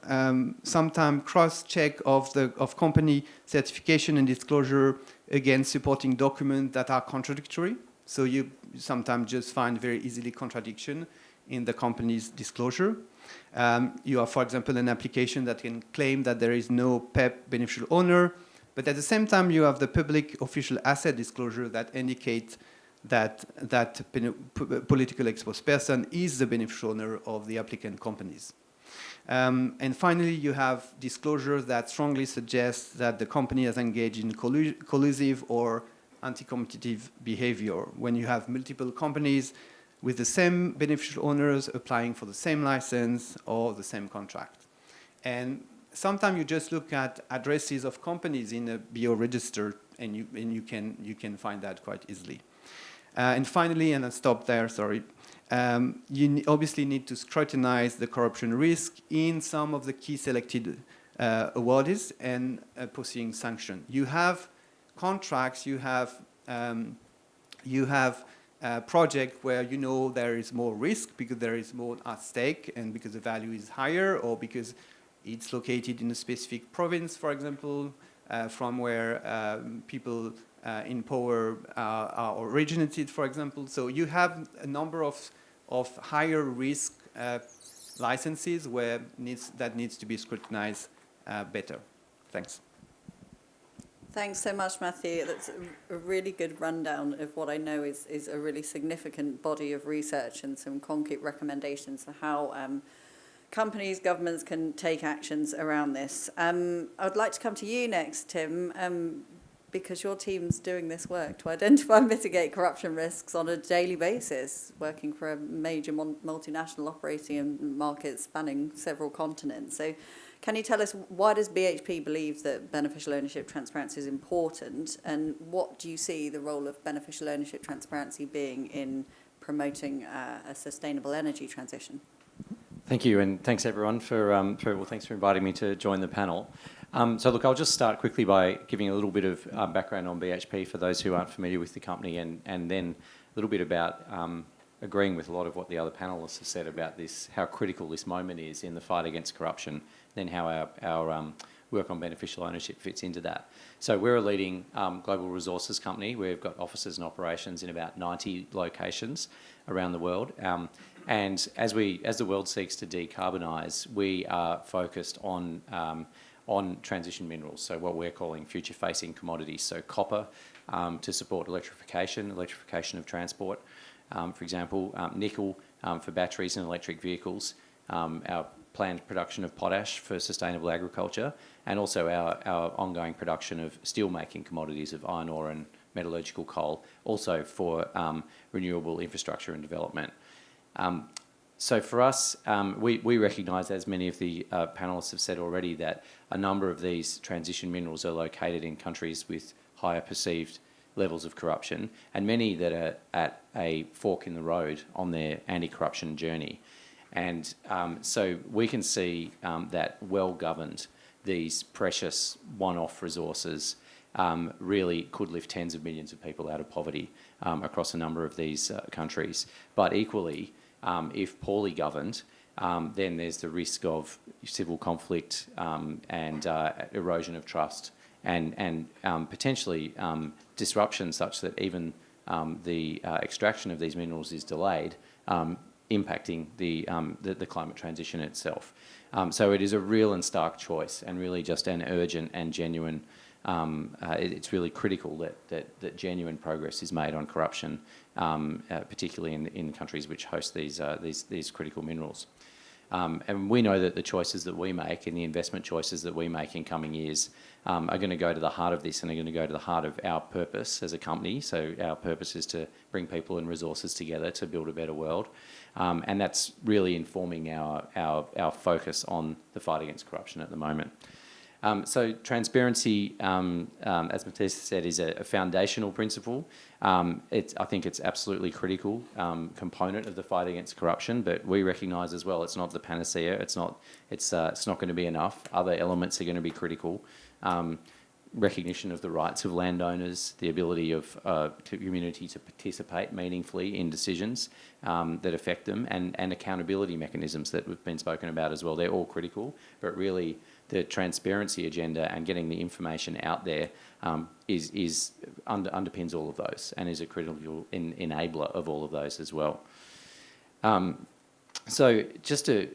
E: sometimes cross-check of company certification and disclosure against supporting documents that are contradictory. So you sometimes just find very easily contradiction in the company's disclosure. You have, for example, an application that can claim that there is no PEP beneficial owner, but at the same time you have the public official asset disclosure that indicates that political exposed person is the beneficial owner of the applicant companies. And finally, you have disclosures that strongly suggest that the company has engaged in collusive or anti-competitive behavior. When you have multiple companies with the same beneficial owners applying for the same license or the same contract. And sometimes you just look at addresses of companies in a BO register, and you can find that quite easily. And finally, and I'll stop there, sorry, you obviously need to scrutinize the corruption risk in some of the key selected awardees and pursuing sanction. You have contracts, you have project where you know there is more risk because there is more at stake and because the value is higher, or because it's located in a specific province, for example, from where people in power are originated, for example. So you have a number of higher risk licenses where that needs to be scrutinized better. Thanks.
A: Thanks so much, Matthieu. That's a really good rundown of what I know is a really significant body of research and some concrete recommendations for how companies, governments can take actions around this. I would like to come to you next, Tim, because your team's doing this work to identify and mitigate corruption risks on a daily basis, working for a major multinational operating in markets spanning several continents. So can you tell us, why does BHP believe that beneficial ownership transparency is important, and what do you see the role of beneficial ownership transparency being in promoting a sustainable energy transition?
F: Thank you, and thanks everyone thanks for inviting me to join the panel. So look, I'll just start quickly by giving a little bit of background on BHP for those who aren't familiar with the company, and then a little bit about agreeing with a lot of what the other panellists have said about this, how critical this moment is in the fight against corruption, then how our work on beneficial ownership fits into that. So we're a leading global resources company. We've got offices and operations in about 90 locations around the world. And as the world seeks to decarbonise, we are focused on transition minerals, so what we're calling future-facing commodities. So copper to support electrification of transport, for example, nickel for batteries and electric vehicles, our planned production of potash for sustainable agriculture, and also our ongoing production of steel-making commodities of iron ore and metallurgical coal, also for renewable infrastructure and development. So for us, we recognise, as many of the panellists have said already, that a number of these transition minerals are located in countries with higher perceived levels of corruption, and many that are at a fork in the road on their anti-corruption journey. And so we can see that well-governed, these precious one-off resources really could lift tens of millions of people out of poverty across a number of these countries. But equally, if poorly governed, then there's the risk of civil conflict and erosion of trust and potentially disruption such that even the extraction of these minerals is delayed, impacting the climate transition itself. So it is a real and stark choice, and really just an urgent and genuine. It's really critical that genuine progress is made on corruption, particularly in countries which host these critical minerals. And we know that the choices that we make and the investment choices that we make in coming years are going to go to the heart of this, and are going to go to the heart of our purpose as a company. So our purpose is to bring people and resources together to build a better world. And that's really informing our focus on the fight against corruption at the moment. So transparency, as Matthieu said, is a foundational principle. I think it's absolutely critical component of the fight against corruption, but we recognise as well it's not the panacea. It's not going to be enough. Other elements are going to be critical. Recognition of the rights of landowners, the ability of community to participate meaningfully in decisions that affect them, and accountability mechanisms that have been spoken about as well. They're all critical, but really the transparency agenda and getting the information out there underpins all of those, and is a critical enabler of all of those as well. So just to,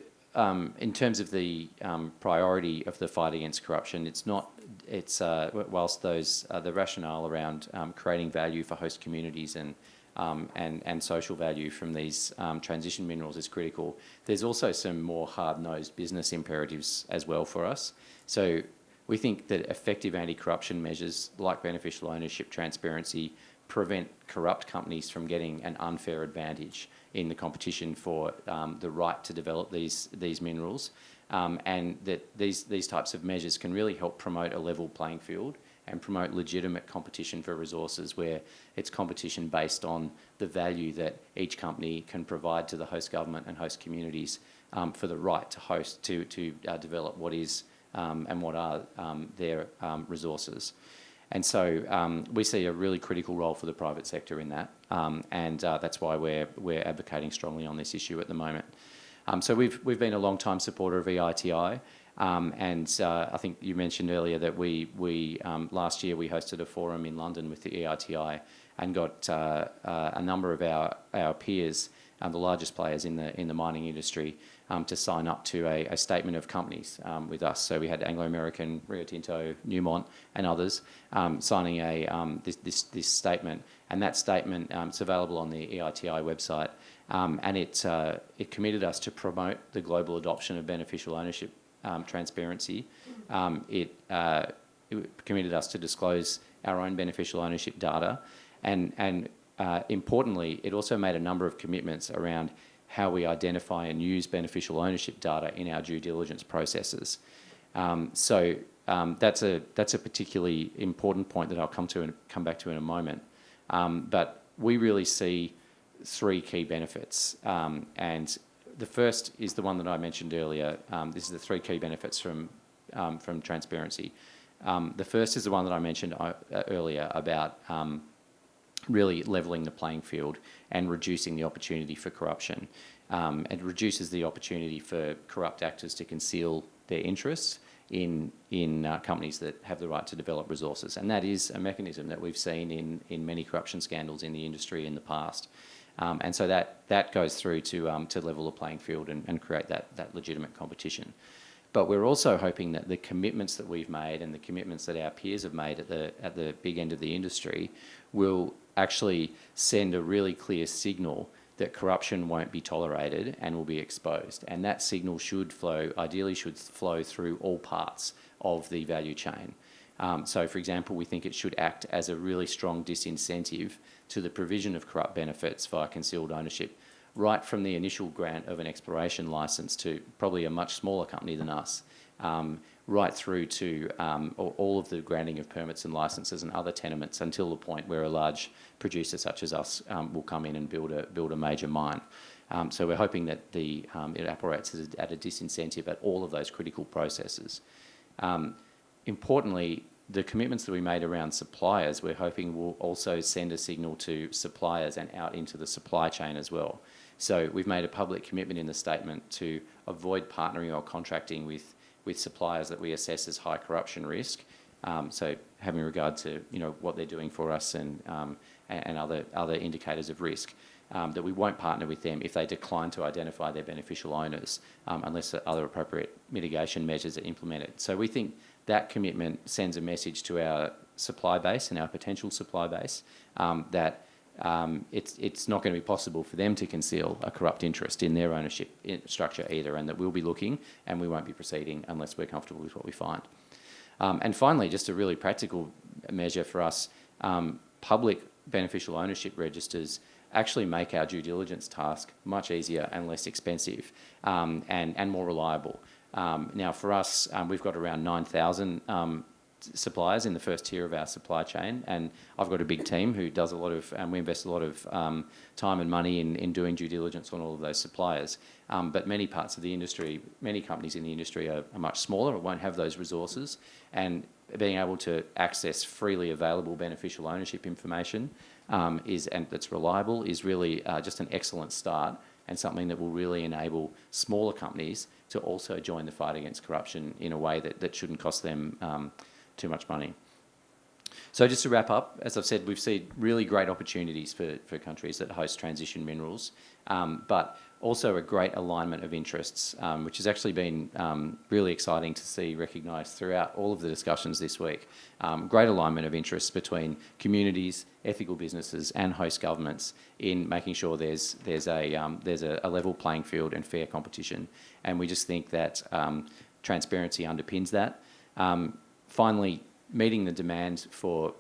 F: in terms of the priority of the fight against corruption, whilst the rationale around creating value for host communities and social value from these transition minerals is critical, there's also some more hard-nosed business imperatives as well for us. So we think that effective anti-corruption measures like beneficial ownership transparency prevent corrupt companies from getting an unfair advantage in the competition for the right to develop these minerals, and that these types of measures can really help promote a level playing field and promote legitimate competition for resources, where it's competition based on the value that each company can provide to the host government and host communities for the right to develop what is and what are their resources. And so we see a really critical role for the private sector in that, and that's why we're advocating strongly on this issue at the moment. So we've been a long-time supporter of EITI, and I think you mentioned earlier that we last year we hosted a forum in London with the EITI and got a number of our peers, the largest players in the mining industry, to sign up to a statement of companies with us. So we had Anglo American, Rio Tinto, Newmont, and others signing this statement, and that statement it's available on the EITI website, and it committed us to promote the global adoption of beneficial ownership transparency. It committed us to disclose our own beneficial ownership data, and importantly, it also made a number of commitments around how we identify and use beneficial ownership data in our due diligence processes. So that's a particularly important point that I'll come back to in a moment. But we really see three key benefits, and the first is the one that I mentioned earlier. This is the three key benefits from transparency. The first is the one that I mentioned earlier about really levelling the playing field and reducing the opportunity for corruption. It reduces the opportunity for corrupt actors to conceal their interests in companies that have the right to develop resources. And that is a mechanism that we've seen in many corruption scandals in the industry in the past. And so that goes through to level the playing field and create that legitimate competition. But we're also hoping that the commitments that we've made and the commitments that our peers have made at the big end of the industry will actually send a really clear signal that corruption won't be tolerated and will be exposed. And that signal ideally should flow through all parts of the value chain. So, for example, we think it should act as a really strong disincentive to the provision of corrupt benefits via concealed ownership, right from the initial grant of an exploration licence to probably a much smaller company than us, right through to all of the granting of permits and licences and other tenements until the point where a large producer such as us will come in and build a major mine. So we're hoping that it operates at a disincentive at all of those critical processes. Importantly, the commitments that we made around suppliers, we're hoping will also send a signal to suppliers and out into the supply chain as well. So we've made a public commitment in the statement to avoid partnering or contracting with suppliers that we assess as high corruption risk. So having regard to what they're doing for us and other indicators of risk, that we won't partner with them if they decline to identify their beneficial owners unless other appropriate mitigation measures are implemented. So we think that commitment sends a message to our supply base and our potential supply base that it's not going to be possible for them to conceal a corrupt interest in their ownership structure either, and that we'll be looking and we won't be proceeding unless we're comfortable with what we find. And finally, just a really practical measure for us, public beneficial ownership registers actually make our due diligence task much easier and less expensive and more reliable. Now, for us, we've got around 9,000 suppliers in the first tier of our supply chain, and I've got a big team who does a lot of, we invest a lot of time and money in doing due diligence on all of those suppliers. But many parts of the industry, many companies in the industry are much smaller or won't have those resources, and being able to access freely available beneficial ownership information and that's reliable is really just an excellent start, and something that will really enable smaller companies to also join the fight against corruption in a way that shouldn't cost them too much money. So just to wrap up, as I've said, we've seen really great opportunities for countries that host transition minerals, but also a great alignment of interests, which has actually been really exciting to see recognised throughout all of the discussions this week. Great alignment of interests between communities, ethical businesses and host governments in making sure there's a level playing field and fair competition. And we just think that transparency underpins that. Finally, meeting the demand for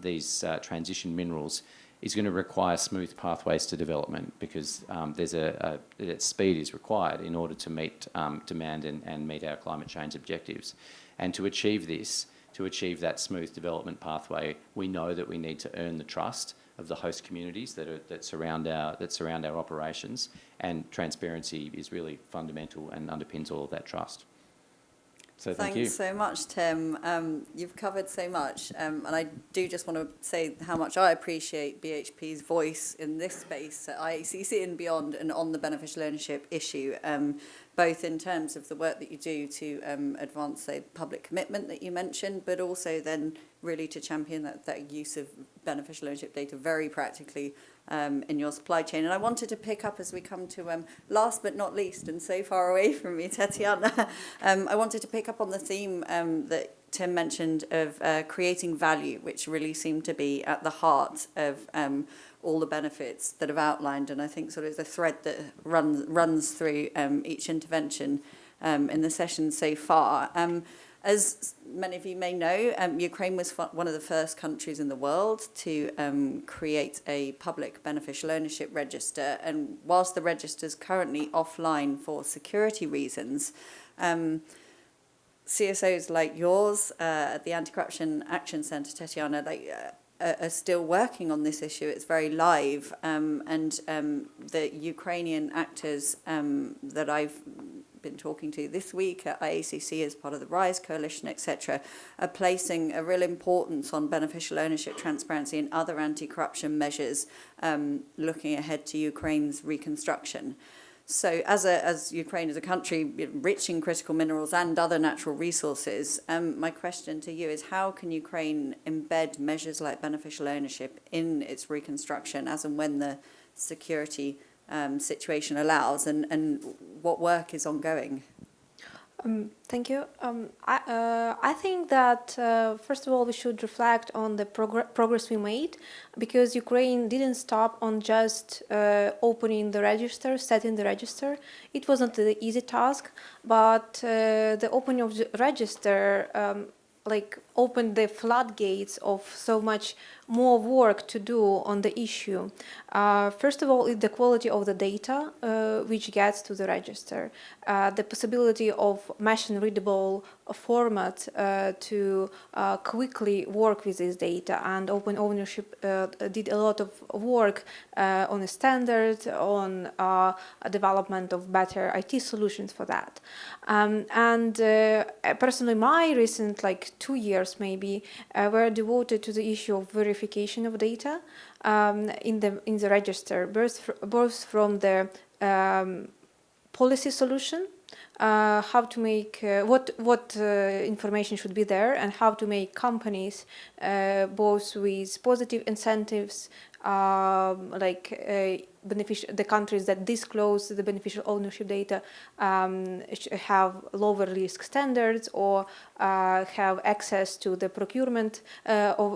F: these transition minerals is going to require smooth pathways to development, because speed is required in order to meet demand and meet our climate change objectives. And to achieve this, to achieve that smooth development pathway, we know that we need to earn the trust of the host communities that surround our operations, and transparency is really fundamental and underpins all of that trust. So thank you.
A: Thanks so much, Tim. You've covered so much, and I do just want to say how much I appreciate BHP's voice in this space at IACC and beyond, and on the beneficial ownership issue, both in terms of the work that you do to advance the public commitment that you mentioned, but also then really to champion that use of beneficial ownership data very practically in your supply chain. And I wanted to pick up, as we come to last but not least, and so far away from me, Tetiana, I wanted to pick up on the theme that Tim mentioned of creating value, which really seemed to be at the heart of all the benefits that have outlined, and I think sort of the thread that runs through each intervention in the session so far. As many of you may know, Ukraine was one of the first countries in the world to create a public beneficial ownership register. And whilst the register is currently offline for security reasons, CSOs like yours at the Anti-Corruption Action Centre, Tetiana, are still working on this issue. It's very live, and the Ukrainian actors that I've been talking to this week at IACC as part of the RISE coalition, etc., are placing a real importance on beneficial ownership, transparency, and other anti-corruption measures, looking ahead to Ukraine's reconstruction. So as Ukraine is a country rich in critical minerals and other natural resources, my question to you is, how can Ukraine embed measures like beneficial ownership in its reconstruction as and when the security situation allows, and what work is ongoing?
G: Thank you. I think that, first of all, we should reflect on the progress we made, because Ukraine didn't stop on just opening the register, setting the register. It wasn't an easy task, but the opening of the register opened the floodgates of so much more work to do on the issue. First of all, is the quality of the data which gets to the register, the possibility of machine-readable format to quickly work with this data. And Open Ownership did a lot of work on the standards, on development of better IT solutions for that. Personally, my recent 2 years maybe were devoted to the issue of verification of data in the register, both from the policy solution, how to make what information should be there, and how to make companies both with positive incentives, the countries that disclose the beneficial ownership data have lower risk standards, or have access to the procurement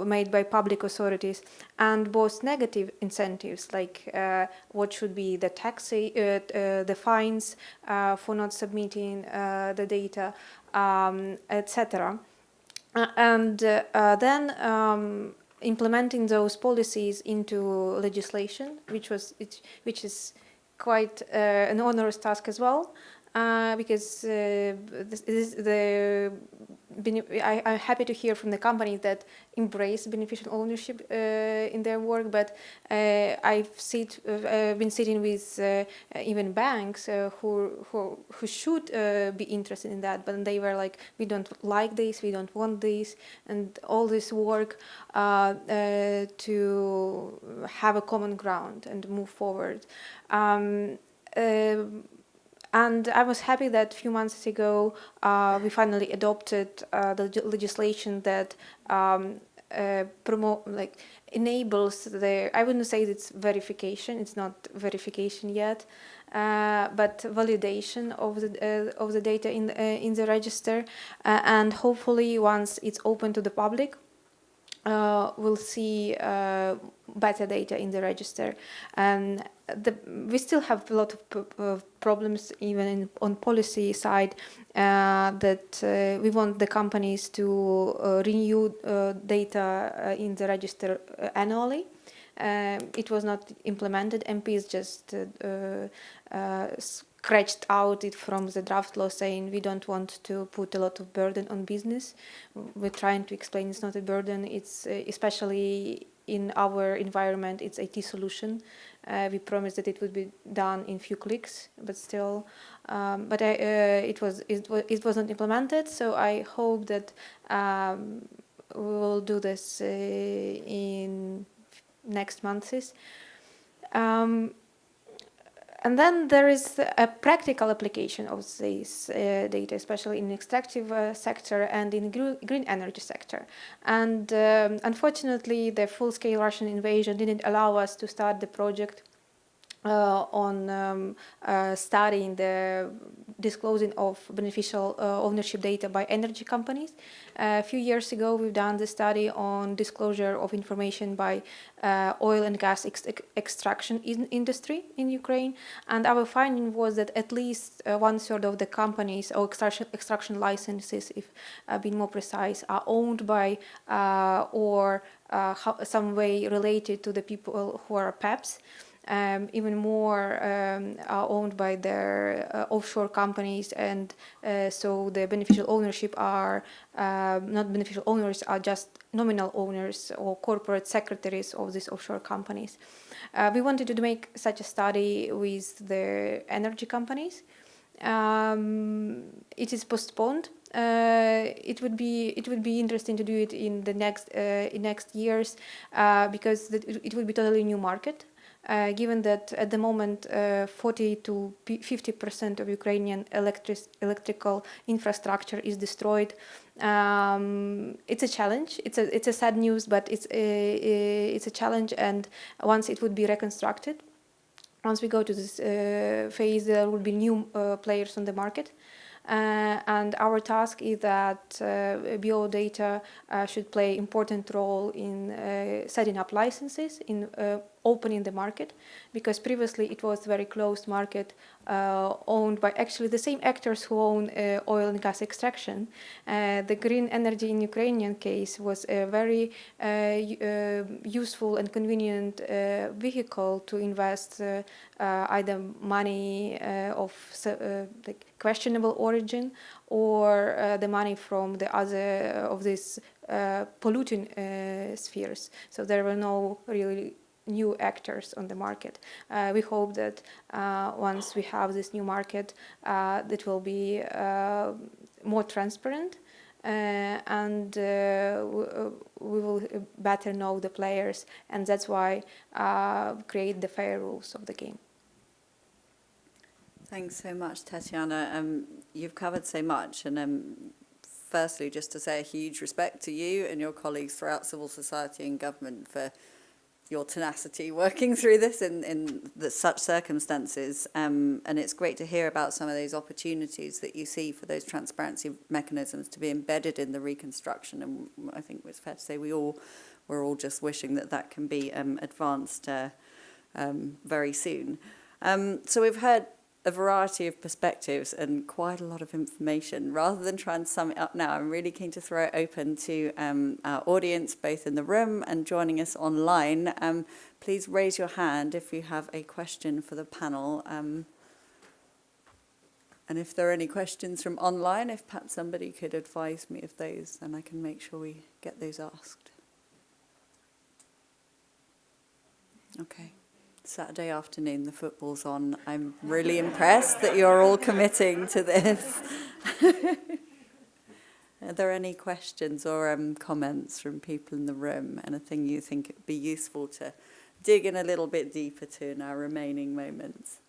G: made by public authorities, and both negative incentives, what should be the tax, the fines for not submitting the data, etc. Then implementing those policies into legislation, which is quite an onerous task as well, because I'm happy to hear from the companies that embrace beneficial ownership in their work, but I've been sitting with even banks who should be interested in that, but they were like, we don't like this, we don't want this, and all this work to have a common ground and move forward. And I was happy that a few months ago we finally adopted the legislation that enables I wouldn't say it's verification. It's not verification yet, but validation of the data in the register, and hopefully once it's open to the public, will see better data in the register. And we still have a lot of problems even on policy side, that we want the companies to renew data in the register annually. It was not implemented. MPs just scratched out it from the draft law, saying we don't want to put a lot of burden on business. We're trying to explain it's not a burden. It's especially in our environment, it's IT solution. We promised that it would be done in few clicks, but still, it wasn't implemented. So I hope that we will do this in next months. And then there is a practical application of this data, especially in extractive sector and in green energy sector. And unfortunately, the full-scale Russian invasion didn't allow us to start the project on studying the disclosing of beneficial ownership data by energy companies. A few years ago, we've done the study on disclosure of information by oil and gas extraction industry in Ukraine. And our finding was that at least 1/3 of the companies or extraction licenses, if being more precise, are owned by or some way related to the people who are PEPs. Even more are owned by their offshore companies, and so the beneficial ownership are not beneficial owners, are just nominal owners or corporate secretaries of these offshore companies. We wanted to make such a study with the energy companies. It is postponed. It would be interesting to do it in the next years because it would be totally new market. Given that at the moment 40 to 50% of Ukrainian electrical infrastructure is destroyed, it's a challenge. It's a sad news, but it's a challenge. And once it would be reconstructed, once we go to this phase, there will be new players on the market. And our task is that biodata should play important role in setting up licenses, in opening the market, because previously it was very closed market owned by actually the same actors who own oil and gas extraction. The green energy in Ukrainian case was a very useful and convenient vehicle to invest either money of like questionable origin or the money from the other of these polluting spheres. So there were no really new actors on the market. We hope that once we have this new market, that will be more transparent and we will better know the players, and that's why create the fair rules of the game.
A: Thanks so much, Tetiana. You've covered so much, and firstly, just to say a huge respect to you and your colleagues throughout civil society and government for your tenacity working through this in such circumstances. And it's great to hear about some of those opportunities that you see for those transparency mechanisms to be embedded in the reconstruction. And I think it's fair to say we're all just wishing that can be advanced very soon. So we've heard a variety of perspectives and quite a lot of information. Rather than try and sum it up now, I'm really keen to throw it open to our audience, both in the room and joining us online. Please raise your hand if you have a question for the panel. And if there are any questions from online, if perhaps somebody could advise me of those, then I can make sure we get those asked. Okay. Saturday afternoon, the football's on. I'm really impressed that you're all committing to this. Are there any questions or comments from people in the room? Anything you think it would be useful to dig in a little bit deeper to in our remaining moments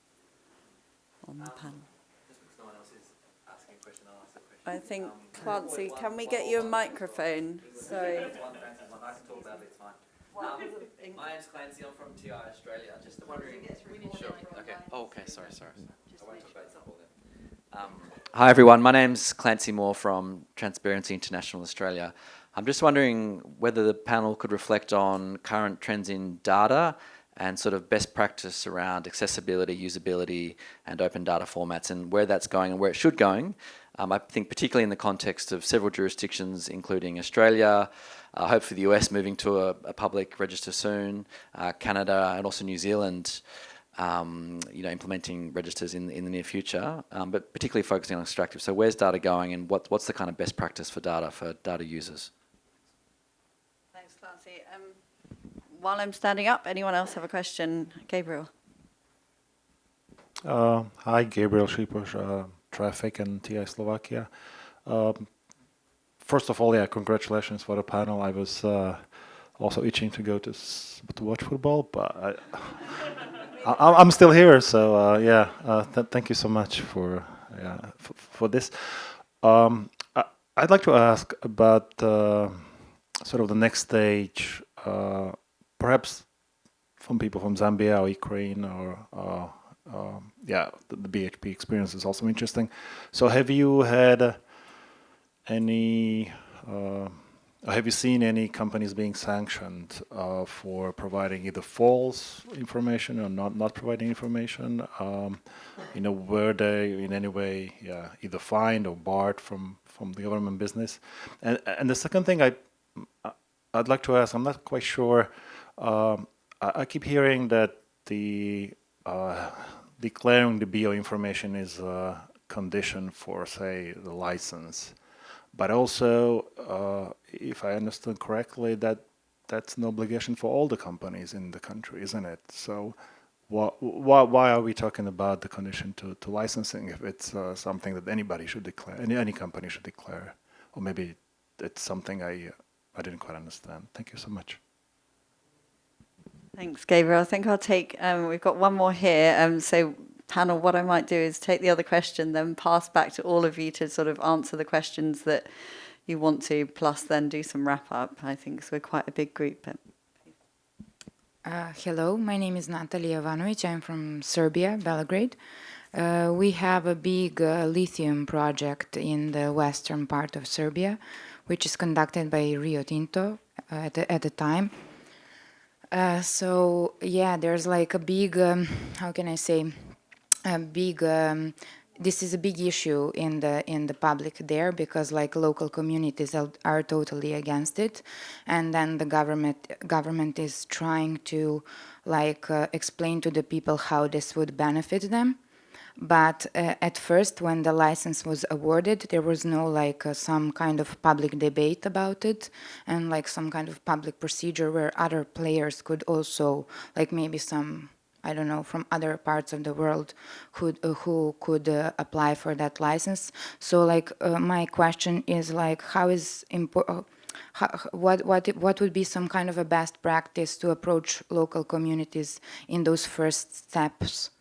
A: on the panel?
H: Just because no one else is asking a question, I'll ask a question.
A: I think, Clancy, can we get you a microphone? Sorry.
H: I can talk about it, it's fine. My name's Clancy, I'm from TI Australia. Just wondering. Sure. Okay. Oh, okay. Sorry. I won't talk about football then. Hi everyone. My name's Clancy Moore from Transparency International Australia. I'm just wondering whether the panel could reflect on current trends in data and sort of best practice around accessibility, usability, and open data formats, and where that's going and where it should going. I think particularly in the context of several jurisdictions, including Australia, hopefully the US moving to a public register soon, Canada, and also New Zealand, implementing registers in the near future, but particularly focusing on extractive. So where's data going, and what's the kind of best practice for data users?
A: Thanks, Clancy. While I'm standing up, anyone else have a question? Gabriel.
I: Hi, Gabriel Šipoš, Traffic and TI Slovakia. First of all, yeah, congratulations for the panel. I was also itching to go to watch football, but I'm still here, so thank you so much for this. I'd like to ask about sort of the next stage, perhaps from people from Zambia or Ukraine or the BHP experience is also interesting. So have you had have you seen any companies being sanctioned for providing either false information or not providing information? Were they in any way either fined or barred from the government business? And the second thing I'd like to ask, I'm not quite sure. I keep hearing that the declaring the bioinformation is a condition for, say, the license. But also, if I understood correctly, that's an obligation for all the companies in the country, isn't it? So why are we talking about the condition to licensing if it's something that anybody should declare, any company should declare? Or maybe it's something I didn't quite understand. Thank you so much.
A: Thanks, Gabriel. I think I'll take, we've got one more here. So panel, what I might do is take the other question, then pass back to all of you to sort of answer the questions that you want to, plus then do some wrap up, I think, so we're quite a big group.
J: Hello, my name is Natalia Ivanovic. I'm from Serbia, Belgrade. We have a big lithium project in the western part of Serbia, which is conducted by Rio Tinto at the time. There's like a big, this is a big issue in the public there, because like local communities are totally against it, and then the government is trying to explain to the people how this would benefit them. But at first, when the license was awarded, there was no some kind of public debate about it, and some kind of public procedure where other players could also, maybe some, I don't know, from other parts of the world who could apply for that license. So my question is how is what would be some kind of a best practice to approach local communities in those first steps?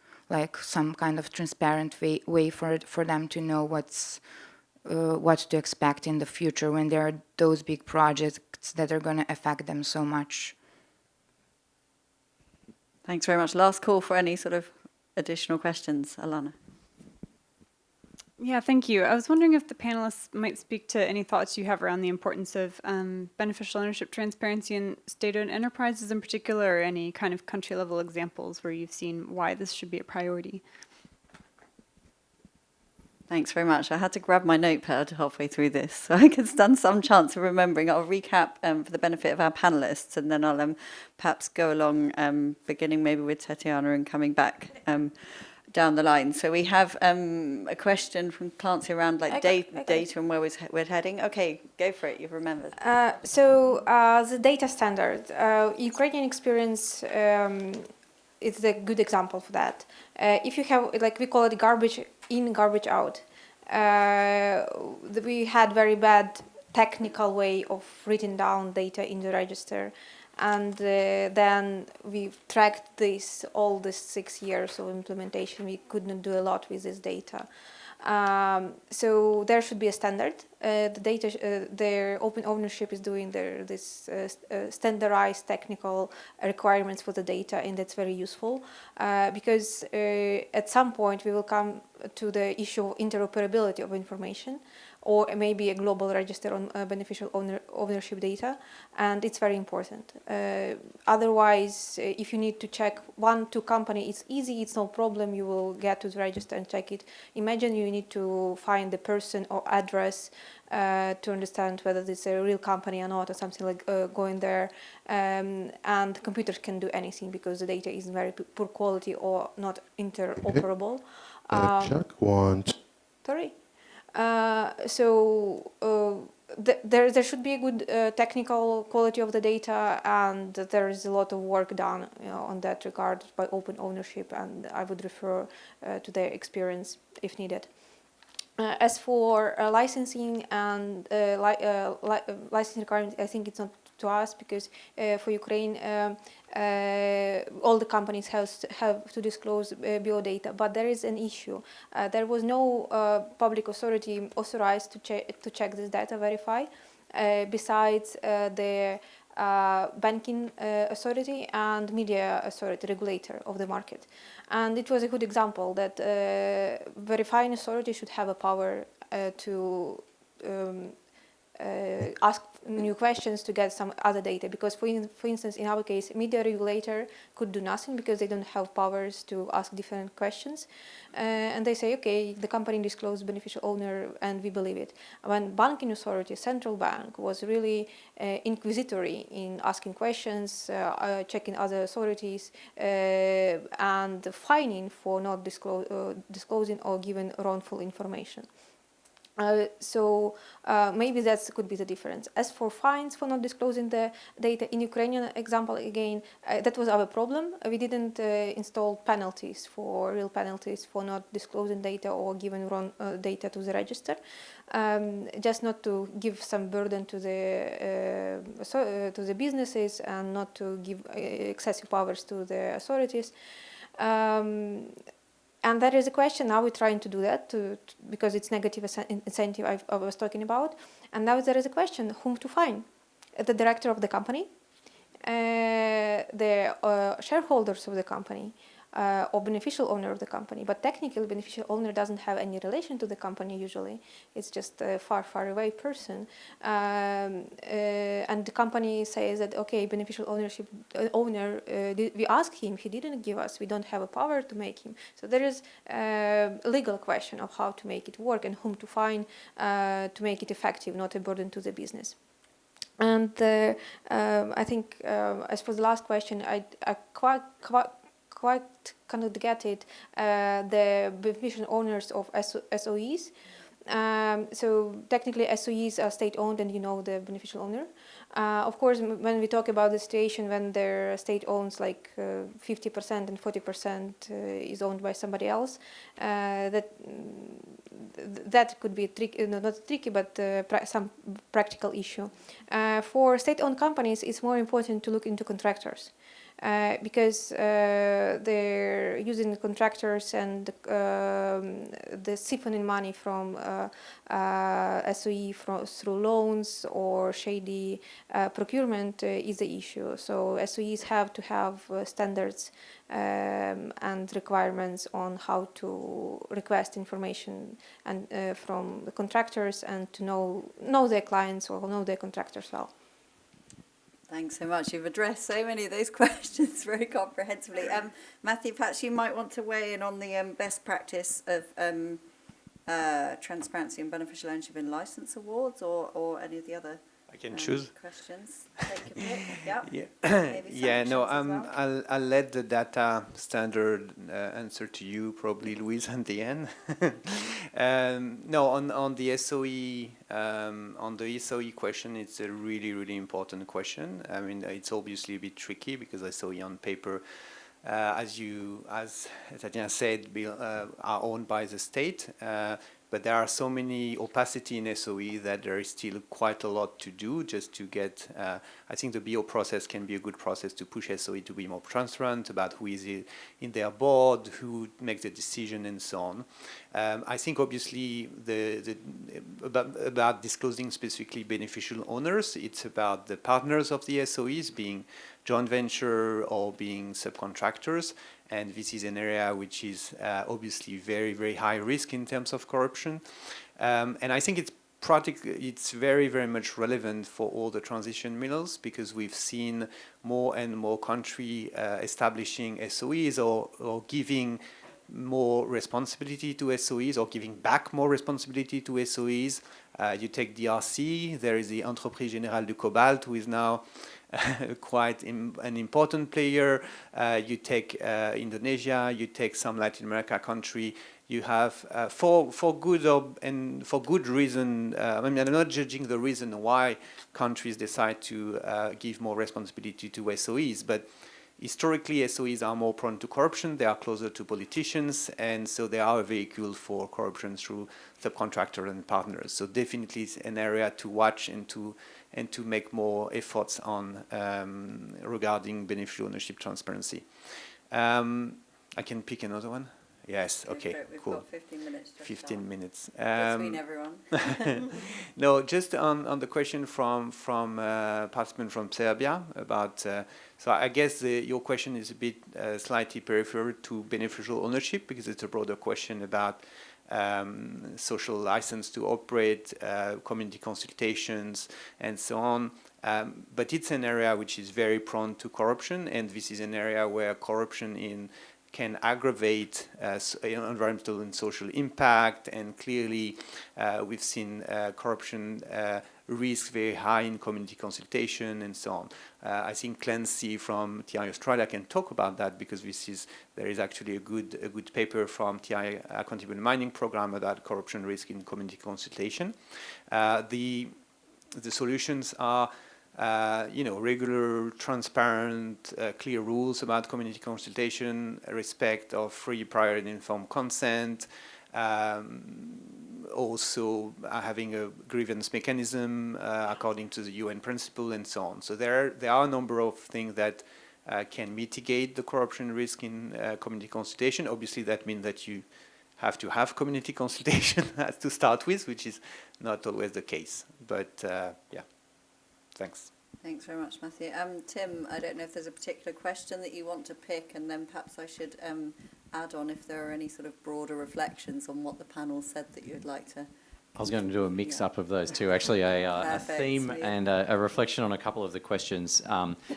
J: Some kind of transparent way for them to know what to expect in the future when there are those big projects that are going to affect them so much.
A: Thanks very much. Last call for any sort of additional questions. Alana.
K: Yeah, thank you. I was wondering if the panelists might speak to any thoughts you have around the importance of beneficial ownership transparency in state-owned enterprises in particular, or any kind of country-level examples where you've seen why this should be a priority.
A: Thanks very much. I had to grab my notepad halfway through this, so I can stand some chance of remembering. I'll recap for the benefit of our panelists, and then I'll perhaps go along, beginning maybe with Tetiana and coming back down the line. So we have a question from Clancy around data and where we're heading. Okay, go for it. You've remembered.
G: The data standard. Ukrainian experience is a good example for that. If you have, we call it garbage in, garbage out. We had very bad technical way of writing down data in the register. And then we tracked all these 6 years of implementation. We could not do a lot with this data. So there should be a standard. The data, their open ownership is doing this standardized technical requirements for the data, and that's very useful because at some point we will come to the issue of interoperability of information, or maybe a global register on beneficial ownership data, and it's very important. Otherwise, if you need to check 1-2 company, it's easy, it's no problem, you will get to the register and check it. Imagine you need to find the person or address to understand whether it's a real company or not, or something like going there. And computers can do anything because the data is very poor quality or not interoperable.
L: Check one.
G: Sorry. There should be a good technical quality of the data, and there is a lot of work done on that regard by open ownership, and I would refer to their experience if needed. As for licensing and licensing requirements, I think it's not to us, because for Ukraine, all the companies have to disclose biodata, but there is an issue. There was no public authority authorized to check this data, verify, besides the banking authority and media authority, regulator of the market. And it was a good example that verifying authority should have a power to ask new questions to get some other data, because for instance, in our case, media regulator could do nothing because they don't have powers to ask different questions, and they say, okay, the company disclosed beneficial owner and we believe it. When banking authority, central bank, was really inquisitory in asking questions, checking other authorities, and fining for not disclosing or giving wrongful information. Maybe that could be the difference. As for fines for not disclosing the data, in Ukrainian example, again, that was our problem. We didn't install penalties, real penalties for not disclosing data or giving wrong data to the register, just not to give some burden to the businesses and not to give excessive powers to the authorities. And there is a question, now we're trying to do that because it's negative incentive I was talking about. And now there is a question, whom to fine? The director of the company, the shareholders of the company, or beneficial owner of the company. But technically, beneficial owner doesn't have any relation to the company usually. It's just a far, far away person. And the company says that, okay, beneficial owner, we asked him, he didn't give us, we don't have a power to make him. So there is a legal question of how to make it work and whom to fine to make it effective, not a burden to the business. And I think as for the last question, I quite cannot get it, the beneficial owners of SOEs. So technically SOEs are state-owned and you know the beneficial owner. Of course, when we talk about the situation when their state owns like 50% and 40% is owned by somebody else, that could be tricky, not tricky, but some practical issue. For state-owned companies, it's more important to look into contractors. Because they're using contractors and the siphoning money from SOE through loans or shady procurement is the issue. So SOEs have to have standards and requirements on how to request information and from the contractors and to know their clients or know their contractors well.
A: Thanks so much. You've addressed so many of those questions very comprehensively. Matthieu, perhaps you might want to weigh in on the best practice of transparency and beneficial ownership in license awards, or any of the other
E: I can choose
A: questions. Take a pick. Yeah.
E: I'll let the data standard answer to you, probably Louise at the end. No, on the SOE question, it's a really, really important question. I mean, it's obviously a bit tricky because SOE on paper, as Tetiana said, are owned by the state. But there are so many opacity in SOE that there is still quite a lot to do just to get, I think the BO process can be a good process to push SOE to be more transparent about who is in their board, who makes the decision and so on. I think obviously about disclosing specifically beneficial owners, it's about the partners of the SOEs being joint venture or being subcontractors. And this is an area which is obviously very, very high risk in terms of corruption. And I think it's it's very, very much relevant for all the transition minerals, because we've seen more and more countries establishing SOEs or giving more responsibility to SOEs or giving back more responsibility to SOEs. You take DRC, there is the Entreprise Générale du Cobalt, who is now quite an important player. You take Indonesia, you take some Latin America country. You have for good reason. I mean, I'm not judging the reason why countries decide to give more responsibility to SOEs, but historically, SOEs are more prone to corruption. They are closer to politicians, and so they are a vehicle for corruption through subcontractors and partners. So definitely, it's an area to watch and to make more efforts on regarding beneficial ownership transparency. I can pick another one. Yes. Okay.
A: We've
E: cool.
A: got 15 minutes.
E: 15 minutes.
A: Between everyone.
E: No, just on the question from participant from Serbia about. So I guess your question is a bit slightly peripheral to beneficial ownership, because it's a broader question about social license to operate, community consultations, and so on. But it's an area which is very prone to corruption, and this is an area where corruption can aggravate environmental and social impact, and clearly we've seen corruption risks very high in community consultation and so on. I think Clancy from TI Australia can talk about that, because there is actually a good paper from TI Accountable Mining Program about corruption risk in community consultation. The solutions are regular, transparent, clear rules about community consultation, respect of free, prior, and informed consent, also having a grievance mechanism according to the UN principle, and so on. So there are a number of things that can mitigate the corruption risk in community consultation. Obviously, that means that you have to have community consultation to start with, which is not always the case. But yeah. Thanks.
A: Thanks very much, Matthew. Tim, I don't know if there's a particular question that you want to pick, and then perhaps I should add on if there are any sort of broader reflections on what the panel said that you'd like to.
F: I was going to do a mix-up of those two, actually, a theme and a reflection on a couple of the questions,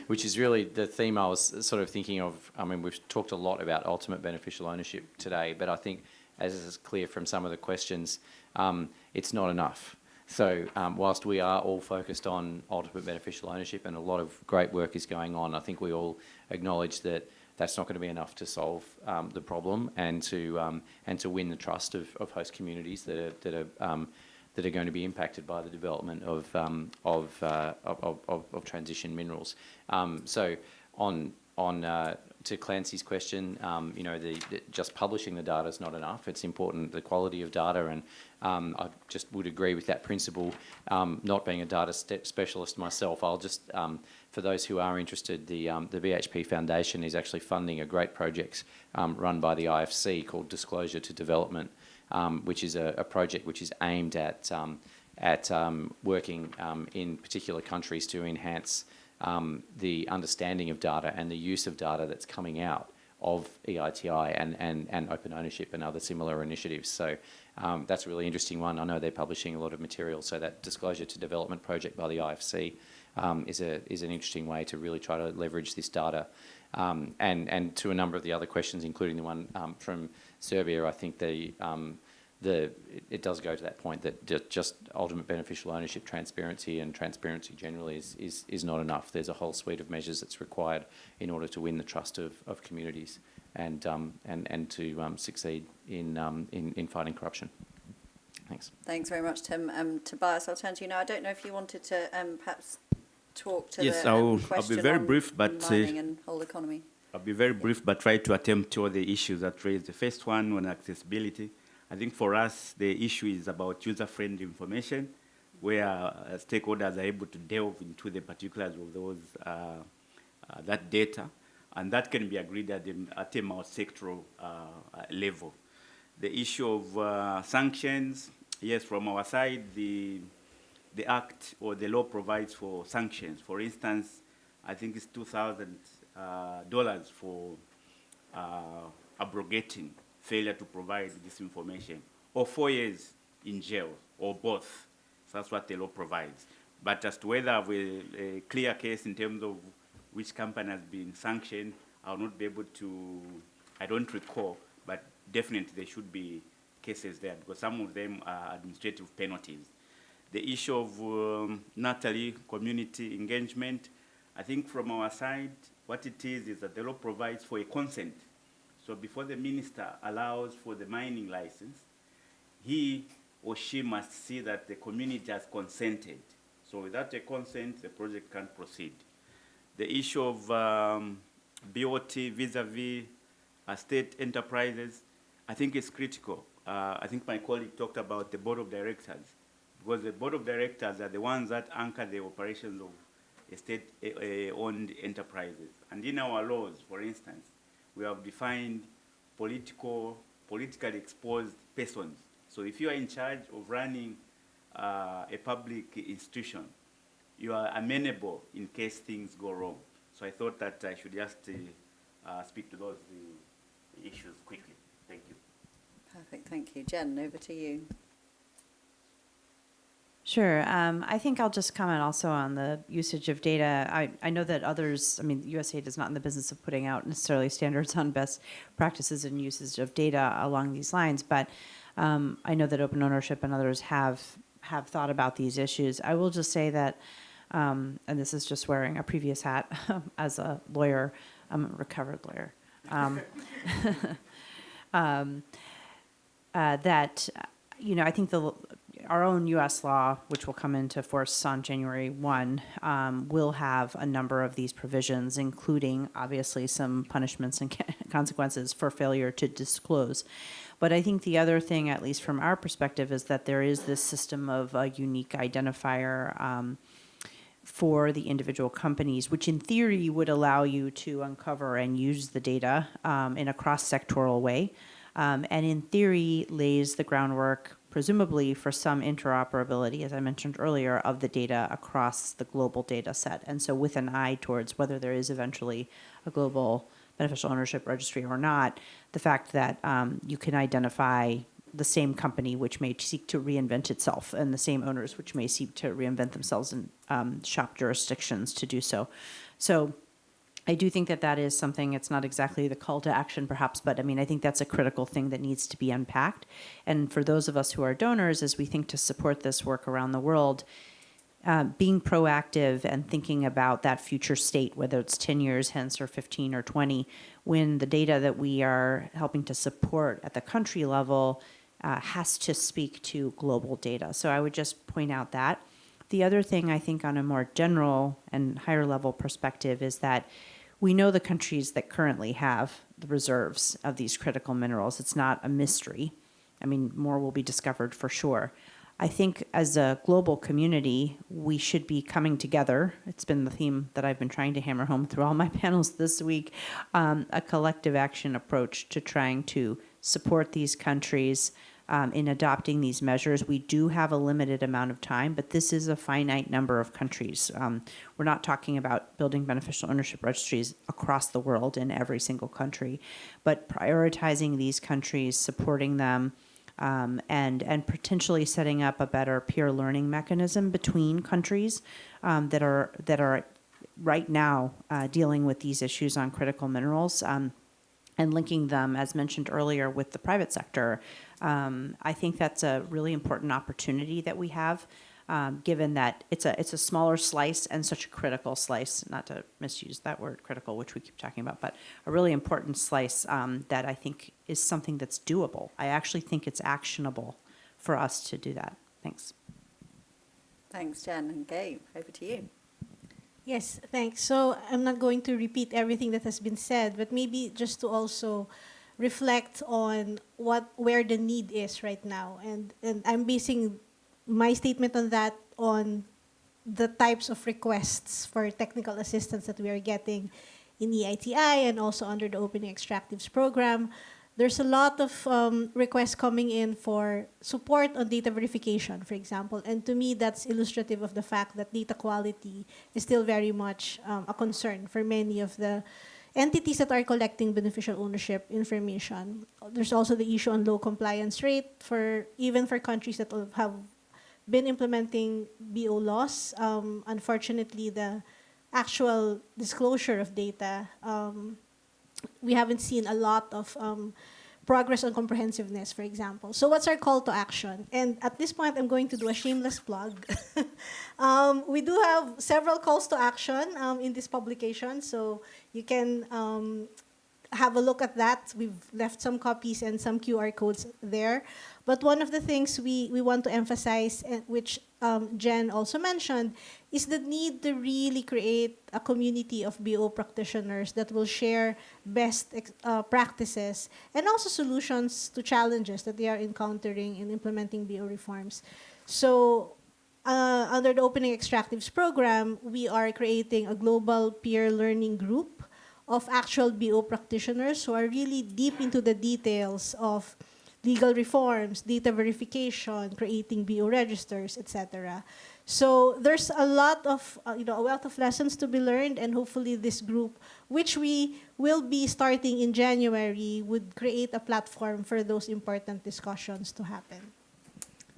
F: which is really the theme I was sort of thinking of. I mean, we've talked a lot about ultimate beneficial ownership today, but I think, as is clear from some of the questions, it's not enough. So whilst we are all focused on ultimate beneficial ownership and a lot of great work is going on, I think we all acknowledge that that's not going to be enough to solve the problem and to win the trust of host communities that are going to be impacted by the development of transition minerals. So to Clancy's question, just publishing the data is not enough. It's important, the quality of data, and I just would agree with that principle. Not being a data specialist myself, I'll just, for those who are interested, the BHP Foundation is actually funding a great project run by the IFC called Disclosure to Development, which is a project which is aimed at working in particular countries to enhance the understanding of data and the use of data that's coming out of EITI and open ownership and other similar initiatives. So that's a really interesting one. I know they're publishing a lot of material, so that Disclosure to Development project by the IFC is an interesting way to really try to leverage this data. And to a number of the other questions, including the one from Serbia, I think it does go to that point that just ultimate beneficial ownership transparency and transparency generally is not enough. There's a whole suite of measures that's required in order to win the trust of communities and to succeed in fighting corruption. Thanks.
A: Thanks very much, Tim. Tobias, I'll turn to you now. I don't know if you wanted to perhaps talk to
D: yes,
A: the
D: I'll
A: question
D: be very
A: on
D: brief, but
A: mining and whole economy.
D: I'll be very brief, but try to attempt all the issues that raised. The first one on accessibility. I think for us, the issue is about user-friendly information, where stakeholders are able to delve into the particulars of that data, and that can be agreed at a multi-sectoral level. The issue of sanctions, yes, from our side, the Act or the law provides for sanctions. For instance, I think it's $2,000 for abrogating failure to provide this information, or 4 years in jail, or both. That's what the law provides. But as to whether a clear case in terms of which company has been sanctioned, I'll not be able to, I don't recall, but definitely there should be cases there because some of them are administrative penalties. The issue of Natalie, community engagement, I think from our side, what it is that the law provides for a consent. So before the minister allows for the mining license, he or she must see that the community has consented. So without a consent, the project can't proceed. The issue of BOT vis-a-vis state enterprises, I think is critical. I think my colleague talked about the board of directors, because the board of directors are the ones that anchor the operations of state-owned enterprises. And in our laws, for instance, we have defined politically exposed persons. So if you are in charge of running a public institution, you are amenable in case things go wrong. So I thought that I should just speak to those issues quickly. Thank you.
A: Perfect, thank you. Jen, over to you.
C: Sure. I think I'll just comment also on the usage of data. I know that others, I mean, USAID is not in the business of putting out necessarily standards on best practices and usage of data along these lines, but I know that open ownership and others have thought about these issues. I will just say that, and this is just wearing a previous hat as a lawyer, I'm a recovered lawyer, that, you know, I think our own U.S. law, which will come into force on January 1, will have a number of these provisions, including obviously some punishments and consequences for failure to disclose. But I think the other thing, at least from our perspective, is that there is this system of a unique identifier for the individual companies, which in theory would allow you to uncover and use the data in a cross-sectoral way, and in theory lays the groundwork presumably for some interoperability, as I mentioned earlier, of the data across the global data set. And so with an eye towards whether there is eventually a global beneficial ownership registry or not, the fact that you can identify the same company which may seek to reinvent itself and the same owners which may seek to reinvent themselves and shop jurisdictions to do so. So I do think that that is something, it's not exactly the call to action perhaps, but I mean, I think that's a critical thing that needs to be unpacked. And for those of us who are donors, as we think to support this work around the world, being proactive and thinking about that future state, whether it's 10 years hence or 15 or 20, when the data that we are helping to support at the country level has to speak to global data. So I would just point out that. The other thing I think on a more general and higher level perspective is that we know the countries that currently have the reserves of these critical minerals. It's not a mystery. I mean, more will be discovered for sure. I think as a global community, we should be coming together. It's been the theme that I've been trying to hammer home through all my panels this week, a collective action approach to trying to support these countries in adopting these measures. We do have a limited amount of time, but this is a finite number of countries. We're not talking about building beneficial ownership registries across the world in every single country, but prioritizing these countries, supporting them, and potentially setting up a better peer learning mechanism between countries that are right now dealing with these issues on critical minerals, and linking them, as mentioned earlier, with the private sector. I think that's a really important opportunity that we have, given that it's a smaller slice and such a critical slice, not to misuse that word critical, which we keep talking about, but a really important slice that I think is something that's doable. I actually think it's actionable for us to do that. Thanks.
A: Thanks, Jen. And Gabe, over to you.
B: Yes, thanks. So I'm not going to repeat everything that has been said, but maybe just to also reflect on where the need is right now. And I'm basing my statement on that on the types of requests for technical assistance that we are getting in EITI and also under the Opening Extractives program. There's a lot of requests coming in for support on data verification, for example. And to me, that's illustrative of the fact that data quality is still very much a concern for many of the entities that are collecting beneficial ownership information. There's also the issue on low compliance rate even for countries that have been implementing BO laws. Unfortunately, the actual disclosure of data, we haven't seen a lot of progress on comprehensiveness, for example. So what's our call to action? And at this point, I'm going to do a shameless plug. We do have several calls to action in this publication, so you can have a look at that. We've left some copies and some QR codes there. But one of the things we want to emphasize, which Jen also mentioned, is the need to really create a community of BO practitioners that will share best practices and also solutions to challenges that they are encountering in implementing BO reforms. So under the Opening Extractives program, we are creating a global peer learning group of actual BO practitioners who are really deep into the details of legal reforms, data verification, creating BO registers, etc. So there's a lot of, a wealth of lessons to be learned, and hopefully this group, which we will be starting in January, would create a platform for those important discussions to happen.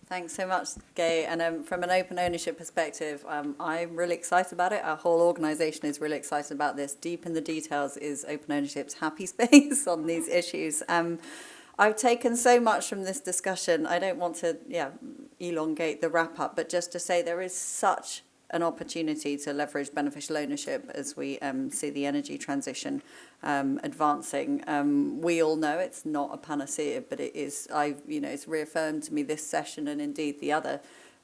A: Thanks so much, Gay. And from an open ownership perspective, I'm really excited about it. Our whole organisation is really excited about this. Deep in the details is open ownership's happy space on these issues. I've taken so much from this discussion. I don't want to elongate the wrap up, but just to say there is such an opportunity to leverage beneficial ownership as we see the energy transition advancing. We all know it's not a panacea, but it is. It's reaffirmed to me this session, and indeed the other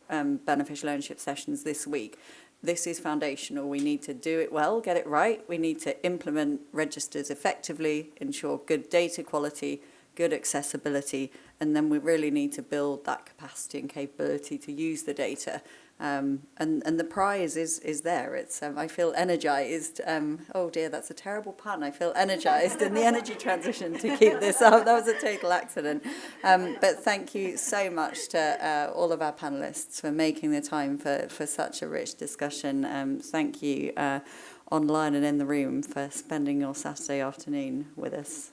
A: beneficial ownership sessions this week. This is foundational. We need to do it well, get it right. We need to implement registers effectively, ensure good data quality, good accessibility, and then we really need to build that capacity and capability to use the data. And the prize is there. It's I feel energized. Oh dear, that's a terrible pun. I feel energized in the energy transition to keep this up. That was a total accident. But thank you so much to all of our panelists for making the time for such a rich discussion. Thank you online and in the room for spending your Saturday afternoon with us.